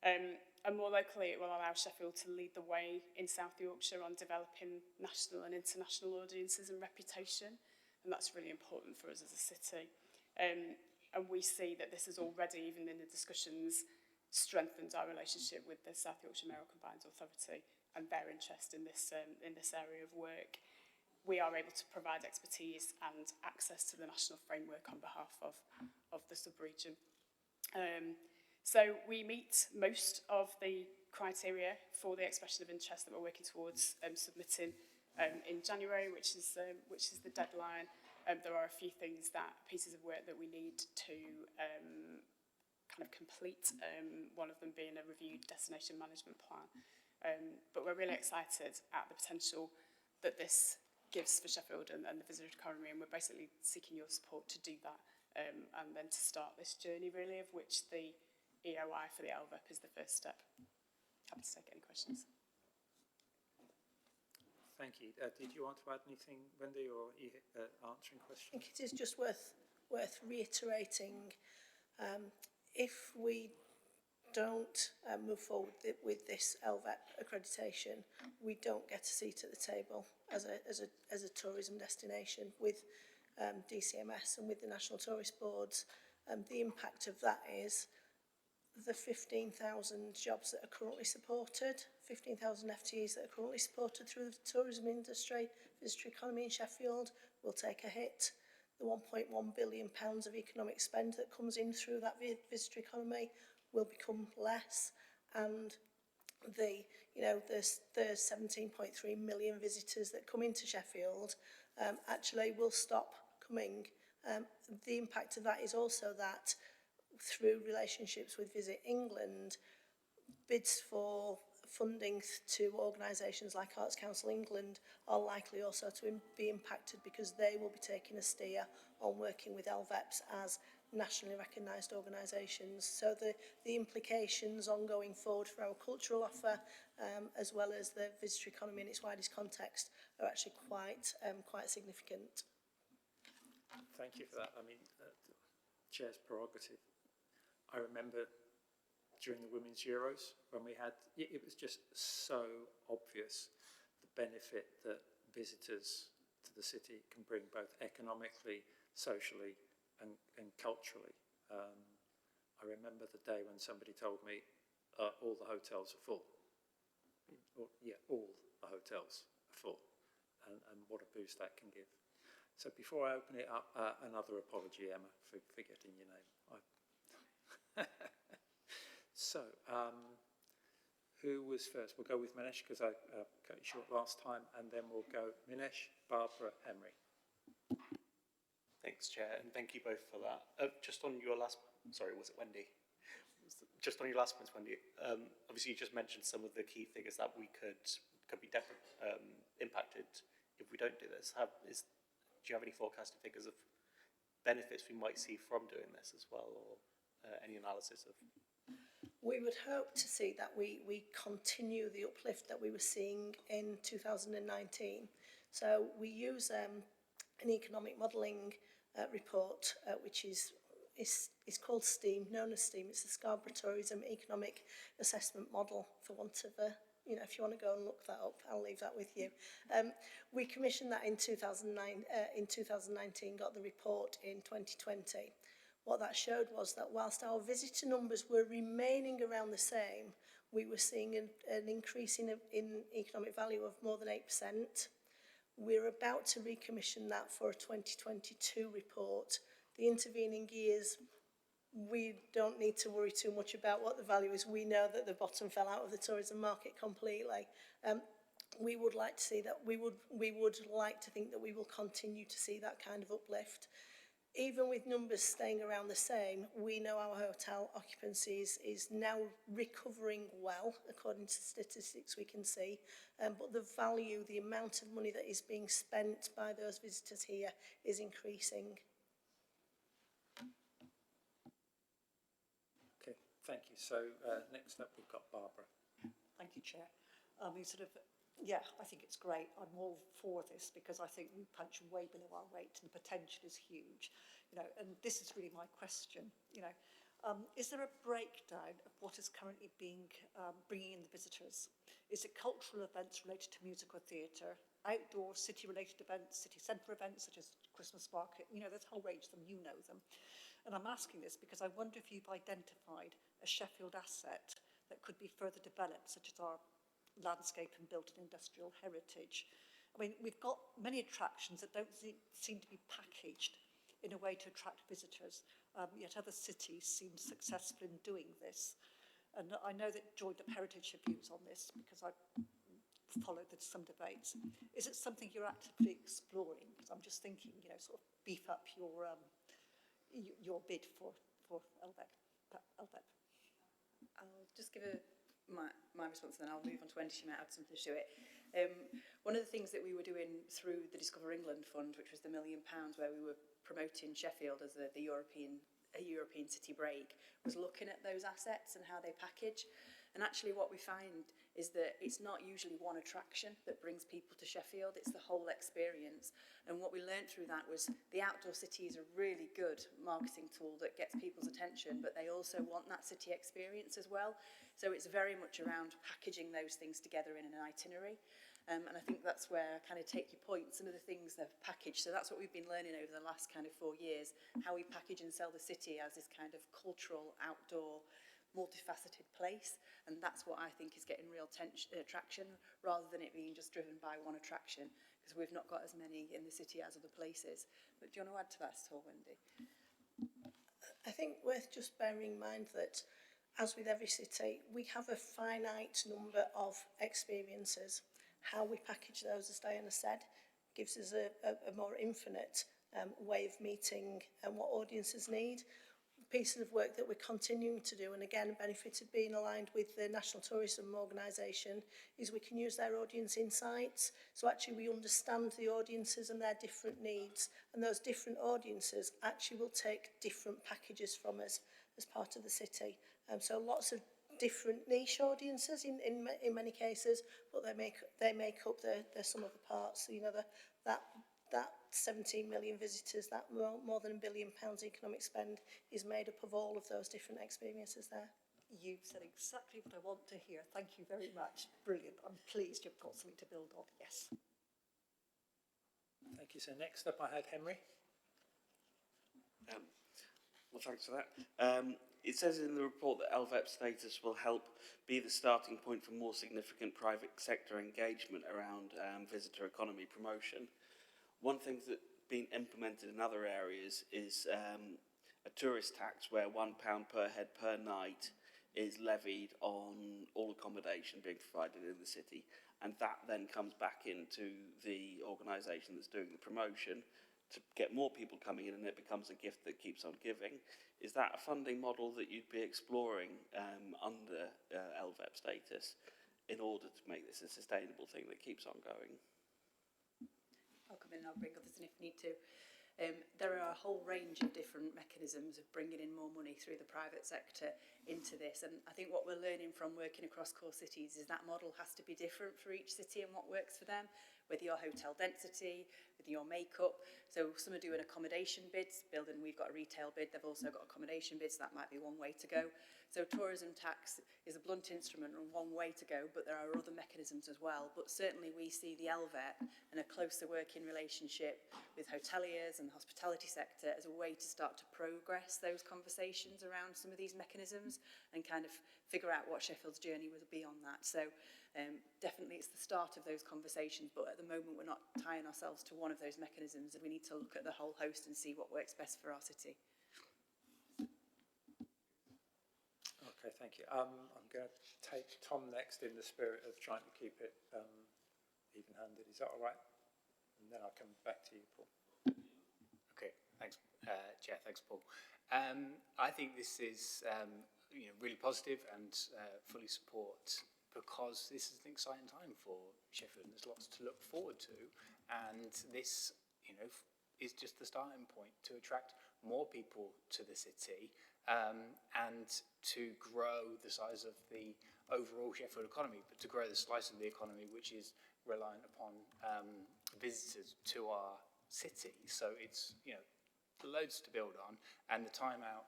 And more locally, it will allow Sheffield to lead the way in South Yorkshire on developing national and international audiences and reputation. And that's really important for us as a city. And we see that this has already, even in the discussions, strengthened our relationship with the South Yorkshire Mayoral Combined Authority and their interest in this area of work. We are able to provide expertise and access to the national framework on behalf of the sub-region. So we meet most of the criteria for the expression of interest that we're working towards submitting in January, which is the deadline. There are a few pieces of work that we need to kind of complete, one of them being a reviewed destination management plan. But we're really excited at the potential that this gives for Sheffield and the visitor economy, and we're basically seeking your support to do that and then to start this journey, really, of which the EOI for the LVEP is the first step. Happy to take any questions. Thank you. Did you want to add anything, Wendy, or answering questions? I think it is just worth reiterating. If we don't move forward with this LVEP accreditation, we don't get a seat at the table as a tourism destination with DCMS and with the National Tourist Boards. The impact of that is the 15,000 jobs that are currently supported, 15,000 FTEs that are currently supported through the tourism industry, visitor economy in Sheffield will take a hit. The £1.1 billion of economic spend that comes in through that visitor economy will become less, and the 17.3 million visitors that come into Sheffield actually will stop coming The impact of that is also that through relationships with Visit England, bids for funding to organisations like Arts Council England are likely also to be impacted because they will be taking a steer on working with LVEPs as nationally recognised organisations. So the implications on going forward for our cultural offer, as well as the visitor economy in its widest context, are actually quite significant. Thank you for that. I mean, Chair's prerogative. I remember during the Women's Euros when we had, it was just so obvious the benefit that visitors to the city can bring both economically, socially and culturally. I remember the day when somebody told me all the hotels are full. All the hotels are full, and what a boost that can give. So before I open it up, another apology, Emma, for forgetting your name. So, who was first? We'll go with Minesh because I cut you short last time, and then we'll go Minesh, Barbara, Henry. Thanks, Chair, and thank you both for that. Just on your last, sorry, was it Wendy? Just on your last points, Wendy, obviously you just mentioned some of the key figures that we could be impacted if we don't do this. Do you have any forecasted figures of benefits we might see from doing this as well, or any analysis of? We would hope to see that we continue the uplift that we were seeing in 2019. So we use an economic modelling report, which is called STEAM, known as STEAM. It's the Scarborough Tourism Economic Assessment Model, for want of a, if you want to go and look that up, I'll leave that with you. We commissioned that in 2019, got the report in 2020. What that showed was that whilst our visitor numbers were remaining around the same, we were seeing an increase in economic value of more than 8%. We're about to recommission that for a 2022 report. The intervening years, we don't need to worry too much about what the value is. We know that the bottom fell out of the tourism market completely. We would like to see that. We would like to think that we will continue to see that kind of uplift. Even with numbers staying around the same, we know our hotel occupancy is now recovering well, according to statistics we can see. But the value, the amount of money that is being spent by those visitors here is increasing. Okay, thank you. So next up we've got Barbara. Thank you, Chair. Yeah, I think it's great. I'm all for this because I think we punch way below our weight and the potential is huge. And this is really my question. Is there a breakdown of what is currently being bringing in the visitors? Is it cultural events related to music or theatre, outdoor city-related events, city centre events such as Christmas market? There's a whole range of them. You know them. And I'm asking this because I wonder if you've identified a Sheffield asset that could be further developed, such as our landscape and built and industrial heritage. I mean, we've got many attractions that don't seem to be packaged in a way to attract visitors, yet other cities seem successful in doing this. And I know that Joined Up Heritage have views on this because I've followed some debates. Is it something you're actively exploring? Because I'm just thinking, sort of beef up your bid for LVEP. I'll just give my response, and then I'll move on to Wendy. She might add something to it. One of the things that we were doing through the Discover England Fund, which was the £1 million where we were promoting Sheffield as the European city break, was looking at those assets and how they package. And actually what we find is that it's not usually one attraction that brings people to Sheffield, it's the whole experience. And what we learned through that was the outdoor city is a really good marketing tool that gets people's attention, but they also want that city experience as well. So it's very much around packaging those things together in an itinerary. And I think that's where I kind of take your point, some of the things they've packaged. So that's what we've been learning over the last kind of 4 years, how we package and sell the city as this kind of cultural, outdoor, multifaceted place. And that's what I think is getting real traction, rather than it being just driven by one attraction, because we've not got as many in the city as other places. But do you want to add to that at all, Wendy? I think worth just bearing in mind that, as with every city, we have a finite number of experiences. How we package those, as Diana said, gives us a more infinite way of meeting and what audiences need. Pieces of work that we're continuing to do, and again, benefit of being aligned with the National Tourism Organisation, is we can use their audience insights. So actually we understand the audiences and their different needs, and those different audiences actually will take different packages from us as part of the city. So lots of different niche audiences in many cases, but they make up the sum of the parts. So, you know, that 17 million visitors, that more than £1 billion economic spend is made up of all of those different experiences there. You've said exactly what I want to hear. Thank you very much. Brilliant. I'm pleased you've got something to build on. Yes. Thank you. So next up I had Henry. Well, thanks for that. It says in the report that LVEP status will help be the starting point for more significant private sector engagement around visitor economy promotion. One thing that's been implemented in other areas is a tourist tax where £1 per head per night is levied on all accommodation being provided in the city, and that then comes back into the organisation that's doing the promotion to get more people coming in, and it becomes a gift that keeps on giving. Is that a funding model that you'd be exploring under LVEP status in order to make this a sustainable thing that keeps on going? I'll come in and I'll bring others in if need to. There are a whole range of different mechanisms of bringing in more money through the private sector into this, and I think what we're learning from working across core cities is that model has to be different for each city and what works for them, with your hotel density, with your makeup. So some are doing accommodation bids, building, we've got a retail bid, they've also got accommodation bids, that might be one way to go. So tourism tax is a blunt instrument and one way to go, but there are other mechanisms as well. But certainly we see the LVEP and a closer working relationship with hoteliers and the hospitality sector as a way to start to progress those conversations around some of these mechanisms and kind of figure out what Sheffield's journey will be on that. So definitely it's the start of those conversations, but at the moment we're not tying ourselves to one of those mechanisms, and we need to look at the whole host and see what works best for our city. Okay, thank you. I'm going to take Tom next in the spirit of trying to keep it even-handed. Is that all right? And then I'll come back to you, Paul. Okay, thanks, Chair. Thanks, Paul. I think this is really positive and fully support, because this is an exciting time for Sheffield and there's lots to look forward to, and this is just the starting point to attract more people to the city and to grow the size of the overall Sheffield economy, but to grow the slice of the economy which is reliant upon visitors to our city. So it's loads to build on, and the Time Out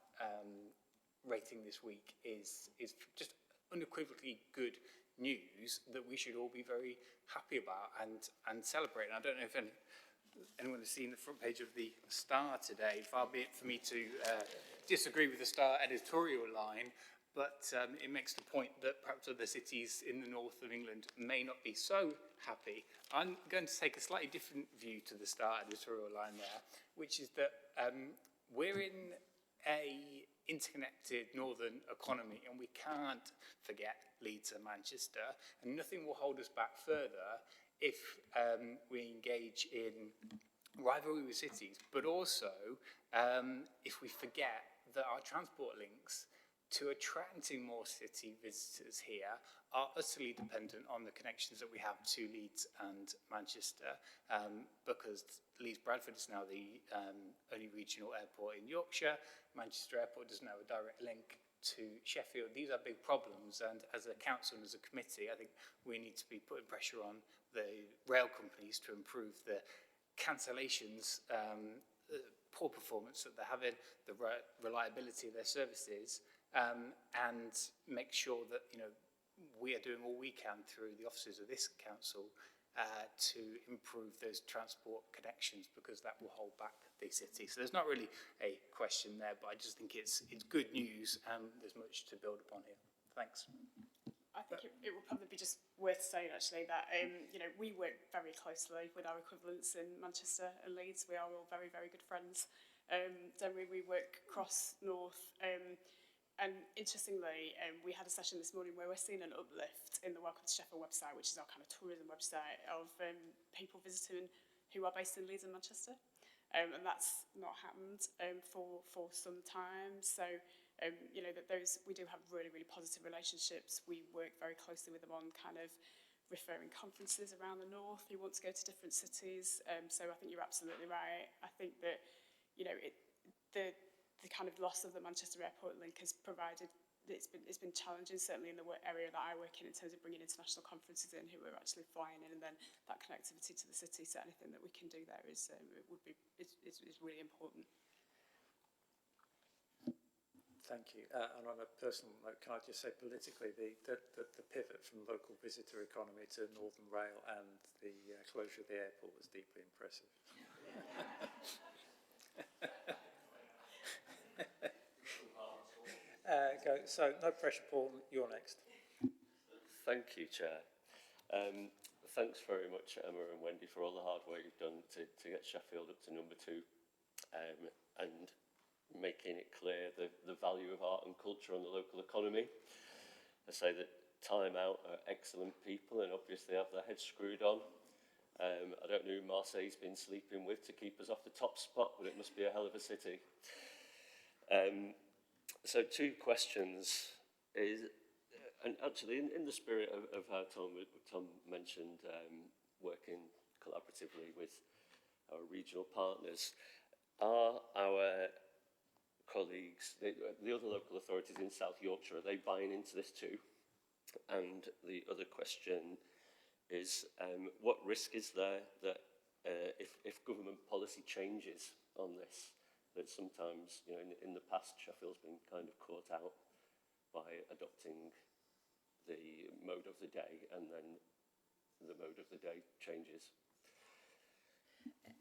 rating this week is just unequivocally good news that we should all be very happy about and celebrate. And I don't know if anyone has seen the front page of the Star today. Far be it for me to disagree with the Star editorial line, but it makes the point that perhaps other cities in the north of England may not be so happy. I'm going to take a slightly different view to the Star editorial line there, which is that we're in a interconnected northern economy, and we can't forget Leeds and Manchester, and nothing will hold us back further if we engage in rivalry with cities, but also if we forget that our transport links to attracting more city visitors here are utterly dependent on the connections that we have to Leeds and Manchester, because Leeds Bradford is now the only regional airport in Yorkshire. Manchester Airport doesn't have a direct link to Sheffield. These are big problems, and as a council and as a committee, I think we need to be putting pressure on the rail companies to improve the cancellations, poor performance that they're having, the reliability of their services, and make sure that we are doing all we can through the offices of this council to improve those transport connections, because that will hold back the city. So there's not really a question there, but I just think it's good news, and there's much to build upon here. Thanks. I think it will probably be just worth saying actually that we work very closely with our equivalents in Manchester and Leeds. We are all very, very good friends. So we work across north. And interestingly, we had a session this morning where we're seeing an uplift in the Welcome to Sheffield website, which is our kind of tourism website, of people visiting who are based in Leeds and Manchester. and that's not happened for some time. So, you know, that we do have really, really positive relationships. We work very closely with them on kind of referring conferences around the north who want to go to different cities. So I think you're absolutely right. I think that, you know, the kind of loss of the Manchester Airport link has provided, it's been challenging, certainly in the area that I work in terms of bringing international conferences in who are actually flying in, and then that connectivity to the city. So anything that we can do there is really important. Thank you. And on a personal note, can I just say politically, the pivot from local visitor economy to Northern Rail and the closure of the airport was deeply impressive. So no pressure, Paul, you're next. Thank you, Chair. Thanks very much, Emma and Wendy, for all the hard work you've done to get Sheffield up to number 2, and making it clear the value of art and culture on the local economy. I say that Time Out are excellent people and obviously have their heads screwed on. I don't know who Marseille's been sleeping with to keep us off the top spot, but it must be a hell of a city. So 2 questions is, and actually in the spirit of how Tom mentioned working collaboratively with our regional partners, are our colleagues, the other local authorities in South Yorkshire, are they buying into this too? And the other question is, what risk is there that if government policy changes on this, that sometimes, you know, in the past, Sheffield's been kind of caught out by adopting the mode of the day, and then the mode of the day changes.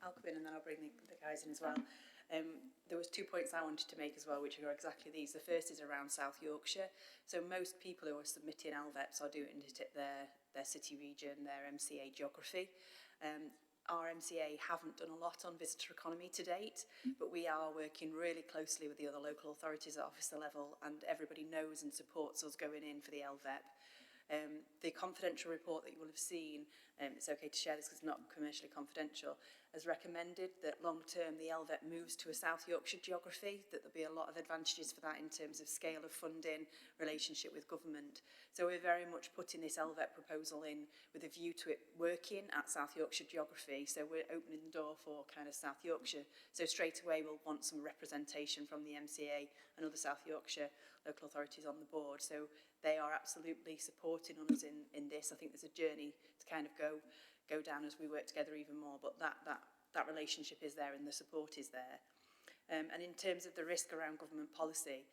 I'll come in and then I'll bring the guys in as well. There was 2 points I wanted to make as well, which are exactly these. The first is around South Yorkshire. So most people who are submitting LVEPs are doing it at their city region, their MCA geography. Our MCA haven't done a lot on visitor economy to date, but we are working really closely with the other local authorities at officer level, and everybody knows and supports us going in for the LVEP. The confidential report that you will have seen, it's okay to share this because it's not commercially confidential, has recommended that long term the LVEP moves to a South Yorkshire geography, that there'll be a lot of advantages for that in terms of scale of funding, relationship with government. So we're very much putting this LVEP proposal in with a view to it working at South Yorkshire geography. So we're opening the door for kind of South Yorkshire. So straight away we'll want some representation from the MCA and other South Yorkshire local authorities on the board. So they are absolutely supporting us in this. I think there's a journey to kind of go down as we work together even more, but that relationship is there and the support is there. And in terms of the risk around government policy,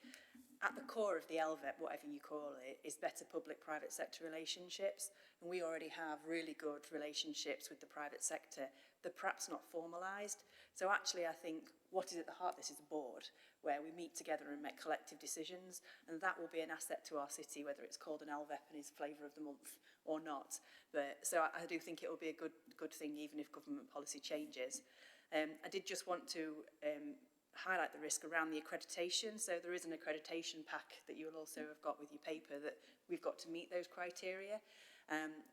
at the core of the LVEP, whatever you call it, is better public-private sector relationships. And we already have really good relationships with the private sector. They're perhaps not formalised. So actually, I think what is at the heart of this is a board where we meet together and make collective decisions. And that will be an asset to our city, whether it's called an LVEP and is flavour of the month or not. But so I do think it will be a good thing, even if government policy changes. I did just want to highlight the risk around the accreditation. So there is an accreditation pack that you will also have got with your paper that we've got to meet those criteria.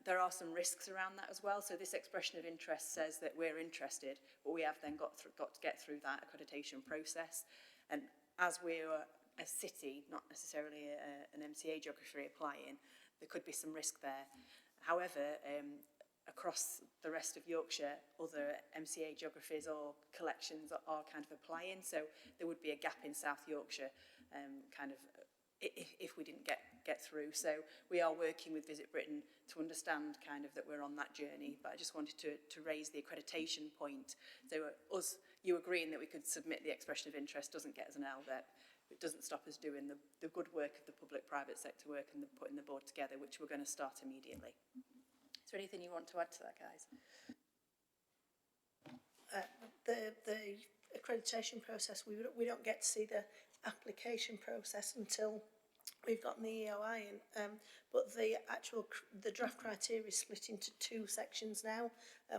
There are some risks around that as well. So this expression of interest says that we're interested, but we have then got to get through that accreditation process. And as we're a city, not necessarily an MCA geography applying, there could be some risk there. However, across the rest of Yorkshire, other MCA geographies or collections are kind of applying. So there would be a gap in South Yorkshire, kind of, if we didn't get through. So we are working with Visit Britain to understand kind of that we're on that journey. But I just wanted to raise the accreditation point. So you agreeing that we could submit the expression of interest doesn't get us an LVEP. It doesn't stop us doing the good work of the public-private sector work and putting the board together, which we're going to start immediately. Is there anything you want to add to that, guys? The accreditation process, we don't get to see the application process until we've gotten the EOI in, but the draft criteria is split into 2 sections now.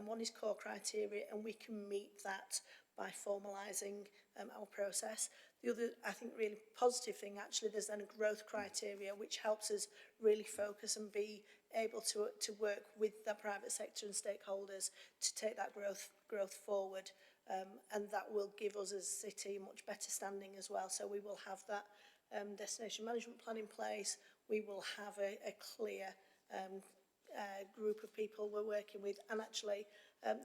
One is core criteria, and we can meet that by formalising our process. The other, I think, really positive thing, actually, there's then a growth criteria which helps us really focus and be able to work with the private sector and stakeholders to take that growth growth forward, and that will give us as a city much better standing as well. So we will have that destination management plan in place. We will have a clear group of people we're working with, and actually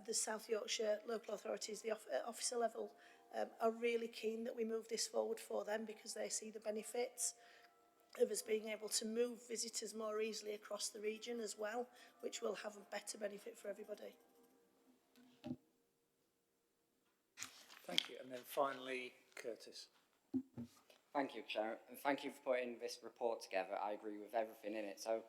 the South Yorkshire local authorities, the officer level, are really keen that we move this forward for them, because they see the benefits of us being able to move visitors more easily across the region as well, which will have a better benefit for everybody. Thank you. And then finally, Curtis. Thank you, Chair, and thank you for putting this report together. I agree with everything in it. So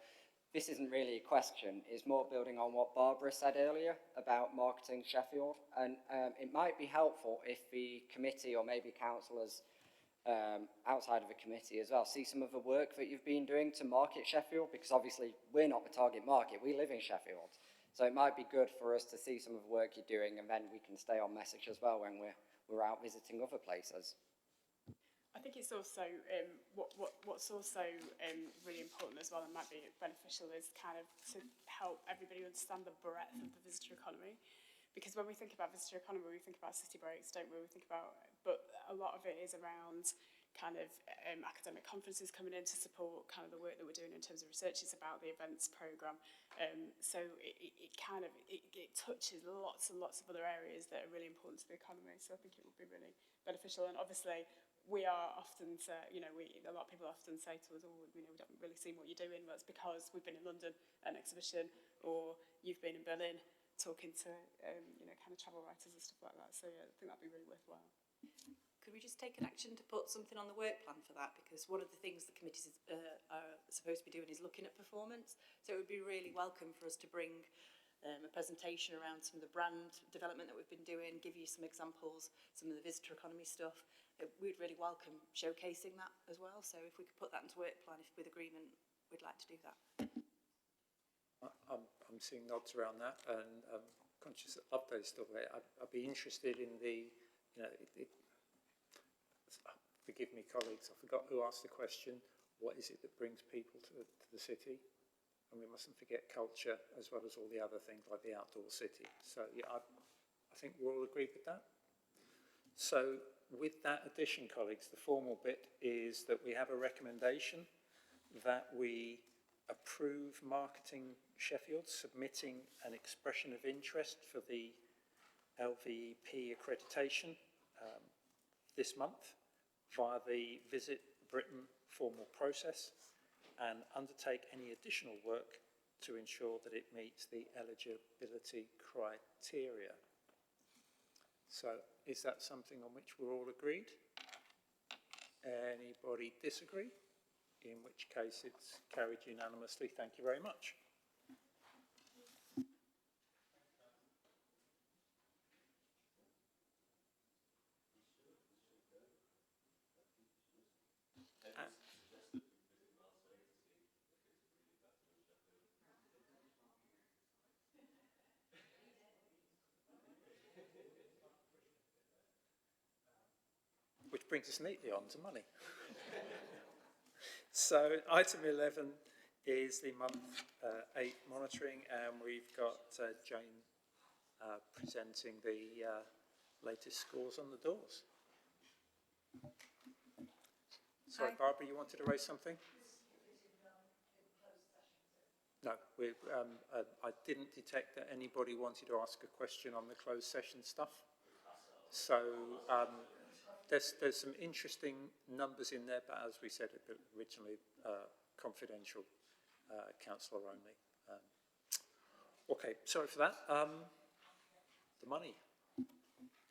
this isn't really a question, it's more building on what Barbara said earlier about marketing Sheffield. And it might be helpful if the committee, or maybe councillors outside of the committee as well, see some of the work that you've been doing to market Sheffield, because obviously we're not the target market, we live in Sheffield. So it might be good for us to see some of the work you're doing, and then we can stay on message as well when we're out visiting other places. I think it's also what's also really important as well, and might be beneficial, is kind of to help everybody understand the breadth of the visitor economy. Because when we think about visitor economy, we think about city breaks, don't we? We think about, but a lot of it is around kind of academic conferences coming in to support kind of the work that we're doing in terms of research. It's about the events programme. So it kind of, it touches lots and lots of other areas that are really important to the economy. So I think it would be really beneficial. And obviously, we are often, a lot of people often say to us, oh, we haven't really seen what you're doing. Well, it's because we've been in London, an exhibition, or you've been in Berlin talking to, kind of travel writers and stuff like that. So yeah, I think that'd be really worthwhile. Could we just take an action to put something on the work plan for that? Because one of the things the committees are supposed to be doing is looking at performance. So it would be really welcome for us to bring a presentation around some of the brand development that we've been doing, give you some examples, some of the visitor economy stuff. We'd really welcome showcasing that as well. So if we could put that into work plan, if with agreement, we'd like to do that. I'm seeing nods around that, and I'm conscious that Loveday's still there. I'd be interested in the, forgive me, colleagues, I forgot who asked the question. What is it that brings people to the city? And we mustn't forget culture, as well as all the other things like the outdoor city. So yeah, I think we're all agreed with that. So with that addition, colleagues, the formal bit is that we have a recommendation that we approve Marketing Sheffield submitting an expression of interest for the LVEP accreditation this month via the Visit Britain formal process, and undertake any additional work to ensure that it meets the eligibility criteria. So is that something on which we're all agreed? Anybody disagree? In which case it's carried unanimously. Thank you very much. Which brings us neatly on to money. So item 11 is the month 8 monitoring, and we've got Jane presenting the latest scores on the doors. Sorry, Hi. Barbara, you wanted to raise something? No, I didn't detect that anybody wanted to ask a question on the closed session stuff. So there's some interesting numbers in there, but as we said originally, confidential, councillor only. Okay, sorry for that. The money.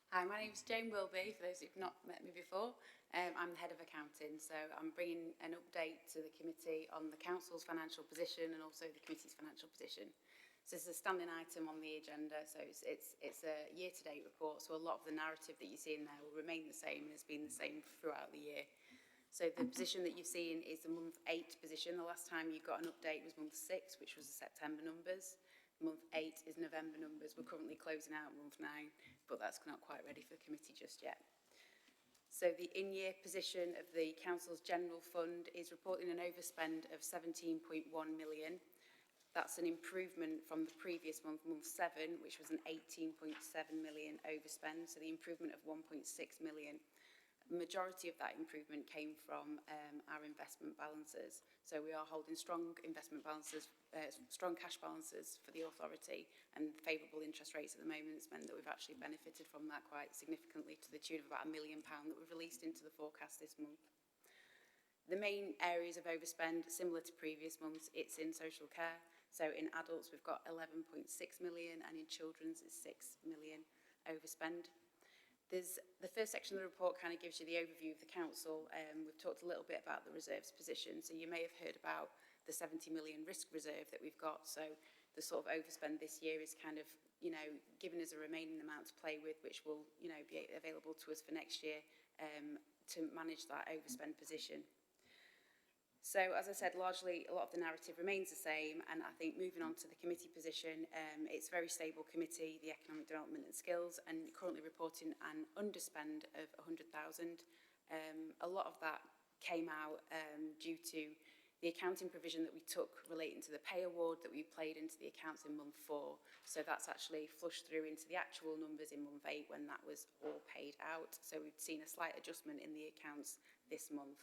Hi, my name's Jane Wilby, for those who've not met me before. I'm the head of accounting, so I'm bringing an update to the committee on the council's financial position and also the committee's financial position. So this is a standing item on the agenda, so it's a year-to-date report, so a lot of the narrative that you see in there will remain the same and has been the same throughout the year. So the position that you've seen is the month 8 position. The last time you got an update was month 6, which was the September numbers. Month 8 is November numbers. We're currently closing out month 9, but that's not quite ready for the committee just yet. So the in-year position of the council's general fund is reporting an overspend of 17.1 million. That's an improvement from the previous month, month 7, which was an 18.7 million overspend, so the improvement of 1.6 million. The majority of that improvement came from our investment balances. So we are holding strong investment balances, strong cash balances for the authority, and favourable interest rates at the moment has meant that we've actually benefited from that quite significantly, to the tune of about £1 million that we've released into the forecast this month. The main areas of overspend, similar to previous months, it's in social care. So in adults, we've got 11.6 million, and in children's, it's 6 million overspend. The first section of the report kind of gives you the overview of the council. We've talked a little bit about the reserves position. So you may have heard about the 70 million risk reserve that we've got. So the sort of overspend this year is kind of, you know, giving us a remaining amount to play with, which will, you know, be available to us for next year to manage that overspend position. So, as I said, largely a lot of the narrative remains the same, and I think moving on to the committee position, it's a very stable committee, the Economic Development and Skills, and currently reporting an underspend of 100,000. A lot of that came out due to the accounting provision that we took relating to the pay award that we played into the accounts in month 4. So that's actually flushed through into the actual numbers in month 8 when that was all paid out. So we've seen a slight adjustment in the accounts this month.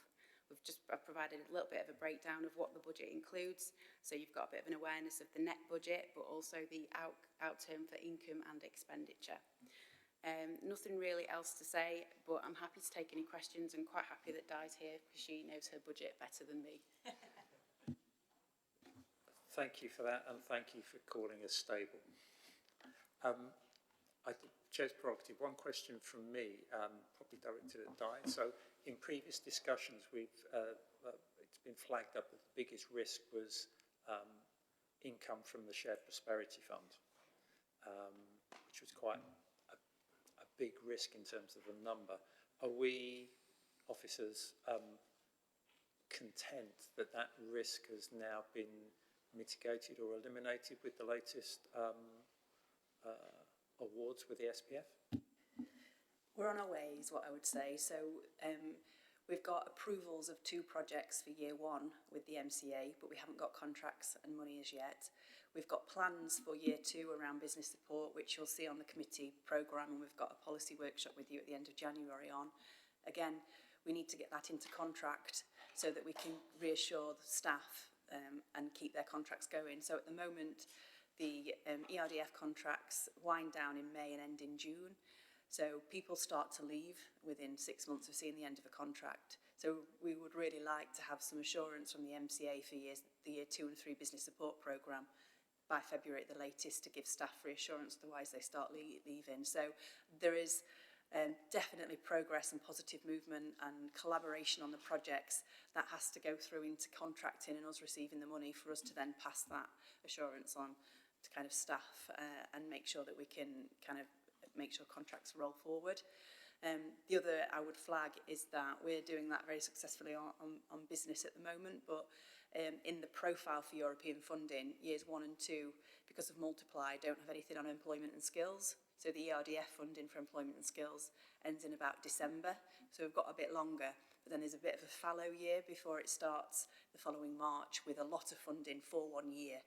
I've provided a little bit of a breakdown of what the budget includes. So you've got a bit of an awareness of the net budget, but also the outturn for income and expenditure. Nothing really else to say, but I'm happy to take any questions, and quite happy that Di's here because she knows her budget better than me. Thank you for that, and thank you for calling us stable. I think Chair's prerogative. One question from me, probably directed at Di. So, in previous discussions, it's been flagged up that the biggest risk was income from the Shared Prosperity Fund, which was quite a big risk in terms of the number. Are we, officers, content that that risk has now been mitigated or eliminated with the latest awards with the SPF? We're on our way, is what I would say. So we've got approvals of 2 projects for year 1 with the MCA, but we haven't got contracts and money as yet. We've got plans for year 2 around business support, which you'll see on the committee programme, and we've got a policy workshop with you at the end of January on. Again, we need to get that into contract so that we can reassure the staff and keep their contracts going. So at the moment, the ERDF contracts wind down in May and end in June. So people start to leave within 6 months of seeing the end of a contract. So we would really like to have some assurance from the MCA for the year 2 and 3 business support programme by February at the latest, to give staff reassurance, otherwise they start leaving. So there is definitely progress and positive movement and collaboration on the projects that has to go through into contracting and us receiving the money for us to then pass that assurance on to kind of staff and make sure that we can kind of make sure contracts roll forward. The other I would flag is that we're doing that very successfully on business at the moment, but in the profile for European funding, years 1 and 2, because of Multiply, don't have anything on employment and skills. So the ERDF funding for employment and skills ends in about December. So we've got a bit longer, but then there's a bit of a fallow year before it starts the following March with a lot of funding for 1 year.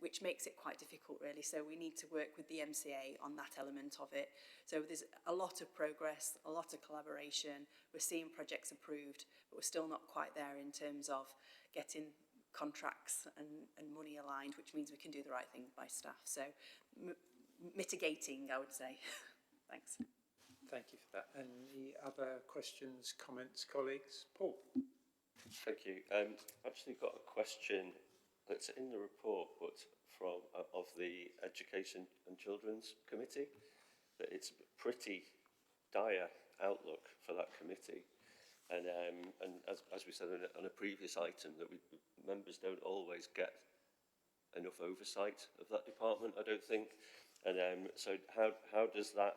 Which makes it quite difficult, really. So we need to work with the MCA on that element of it. So there's a lot of progress, a lot of collaboration. We're seeing projects approved, but we're still not quite there in terms of getting contracts and money aligned, which means we can do the right thing by staff. So mitigating, I would say. Thanks. Thank you for that. Any other questions, comments, colleagues? Paul? Thank you. I've actually got a question that's in the report, but from of the Education and Children's Committee, that it's a pretty dire outlook for that committee, and as we said on a previous item, that members don't always get enough oversight of that department, I don't think, and so how does that?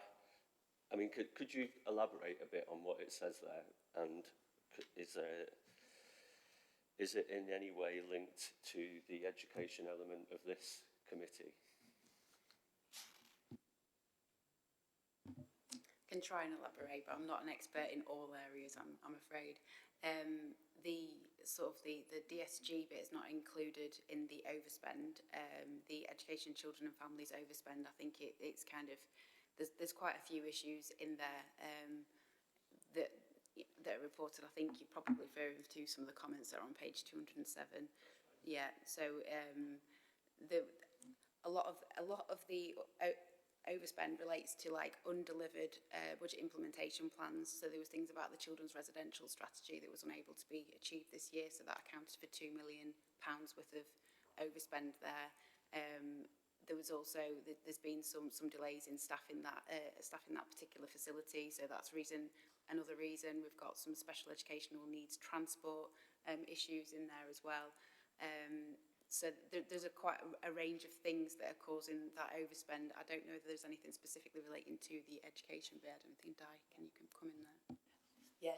I mean, could you elaborate a bit on what it says there, and is it in any way linked to the education element of this committee? I can try and elaborate, but I'm not an expert in all areas, I'm afraid. the DSG bit is not included in the overspend. The education, children and families overspend, I think it's kind of, there's quite a few issues in there that are reported. I think you're probably referring to some of the comments that are on page 207. Yeah, so a lot of the overspend relates to like undelivered budget implementation plans. So there was things about the children's residential strategy that was unable to be achieved this year. So that accounted for £2 million worth of overspend there. There was also there's been some delays in staffing that particular facility. So that's another reason. We've got some special educational needs transport issues in there as well. So there's quite a range of things that are causing that overspend. I don't know if there's anything specifically relating to the education bit. I don't think, Di, you can come in there. Yeah,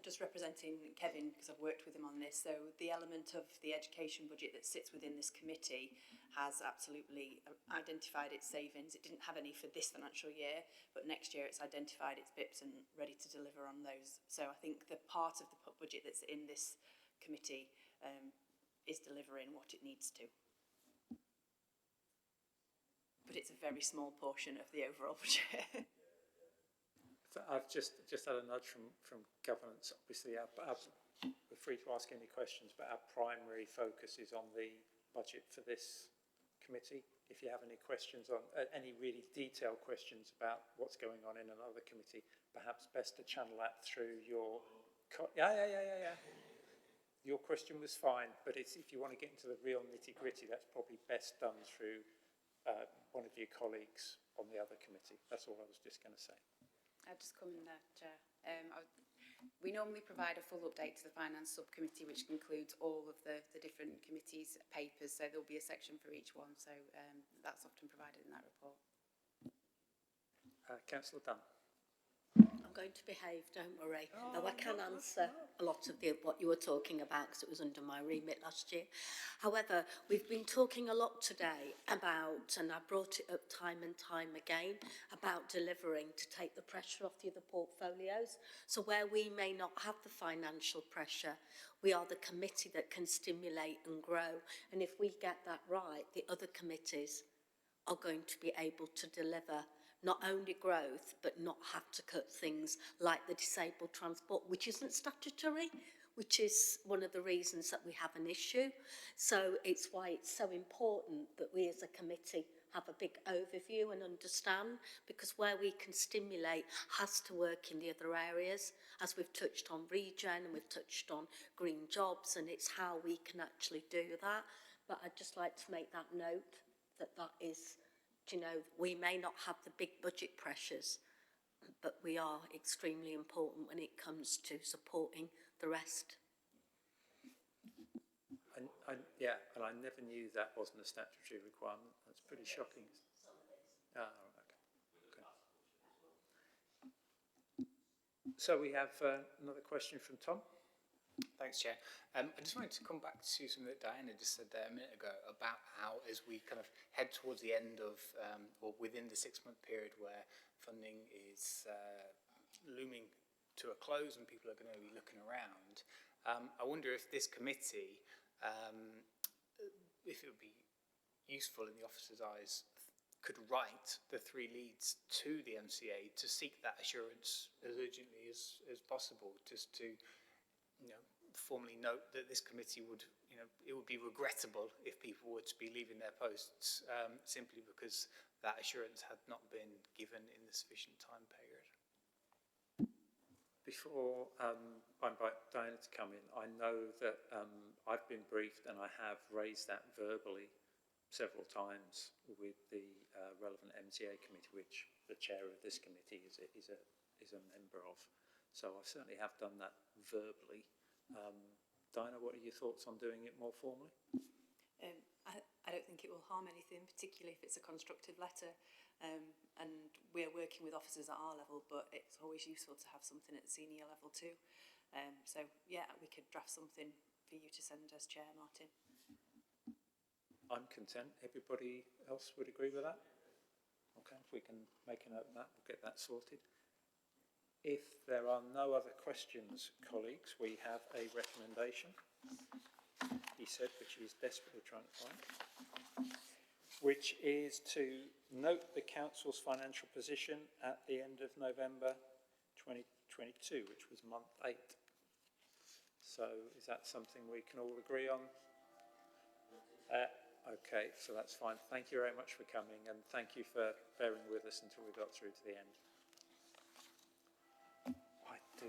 just representing Kevin, because I've worked with him on this. So the element of the education budget that sits within this committee has absolutely identified its savings. It didn't have any for this financial year, but next year it's identified its BIPs and ready to deliver on those. So I think the part of the budget that's in this committee is delivering what it needs to. But it's a very small portion of the overall budget. So I've just had a nudge from governance. Obviously, we're free to ask any questions, but our primary focus is on the budget for this committee. If you have any questions on any really detailed questions about what's going on in another committee, perhaps best to channel that through your... Yeah. Your question was fine, but if you want to get into the real nitty-gritty, that's probably best done through one of your colleagues on the other committee. That's all I was just going to say. I'll just come in there, Chair. We normally provide a full update to the Finance Subcommittee, which includes all of the different committees' papers, so there'll be a section for each one, so that's often provided in that report. Councillor Dunn. I'm going to behave, don't worry. Though I can answer a lot of what you were talking about because it was under my remit last year. However, we've been talking a lot today about, and I brought it up time and time again, about delivering to take the pressure off the other portfolios. So where we may not have the financial pressure, we are the committee that can stimulate and grow. And if we get that right, the other committees are going to be able to deliver not only growth, but not have to cut things like the disabled transport, which isn't statutory, which is one of the reasons that we have an issue. So it's why it's so important that we as a committee have a big overview and understand, because where we can stimulate has to work in the other areas, as we've touched on regen and we've touched on green jobs, and it's how we can actually do that. But I'd just like to make that note that is... You know, we may not have the big budget pressures, but we are extremely important when it comes to supporting the rest. And I never knew that wasn't a statutory requirement. That's pretty shocking. Okay. So we have another question from Tom. Thanks, Chair. I just wanted to come back to something that Diana just said there a minute ago about how, as we kind of head towards the end of, or within the 6-month period where funding is looming to a close and people are going to be looking around, I wonder if this committee, if it would be useful in the officer's eyes, could write the 3 leads to the MCA to seek that assurance as urgently as possible, just to formally note that this committee would, it would be regrettable if people were to be leaving their posts simply because that assurance had not been given in the sufficient time period. Before I invite Diana to come in, I know that I've been briefed and I have raised that verbally several times with the relevant MCA committee, which the chair of this committee is a member of. So I certainly have done that verbally. Diana, what are your thoughts on doing it more formally? I don't think it will harm anything, particularly if it's a constructive letter. And we're working with officers at our level, but it's always useful to have something at the senior level too. So yeah, we could draft something for you to send as Chair, Martin. I'm content. Everybody else would agree with that? Okay, if we can make a note of that, we'll get that sorted. If there are no other questions, colleagues, we have a recommendation, he said, which he's desperately trying to find, which is to note the council's financial position at the end of November 2022, which was month 8. So is that something we can all agree on? Okay, so that's fine. Thank you very much for coming, and thank you for bearing with us until we got through to the end. I do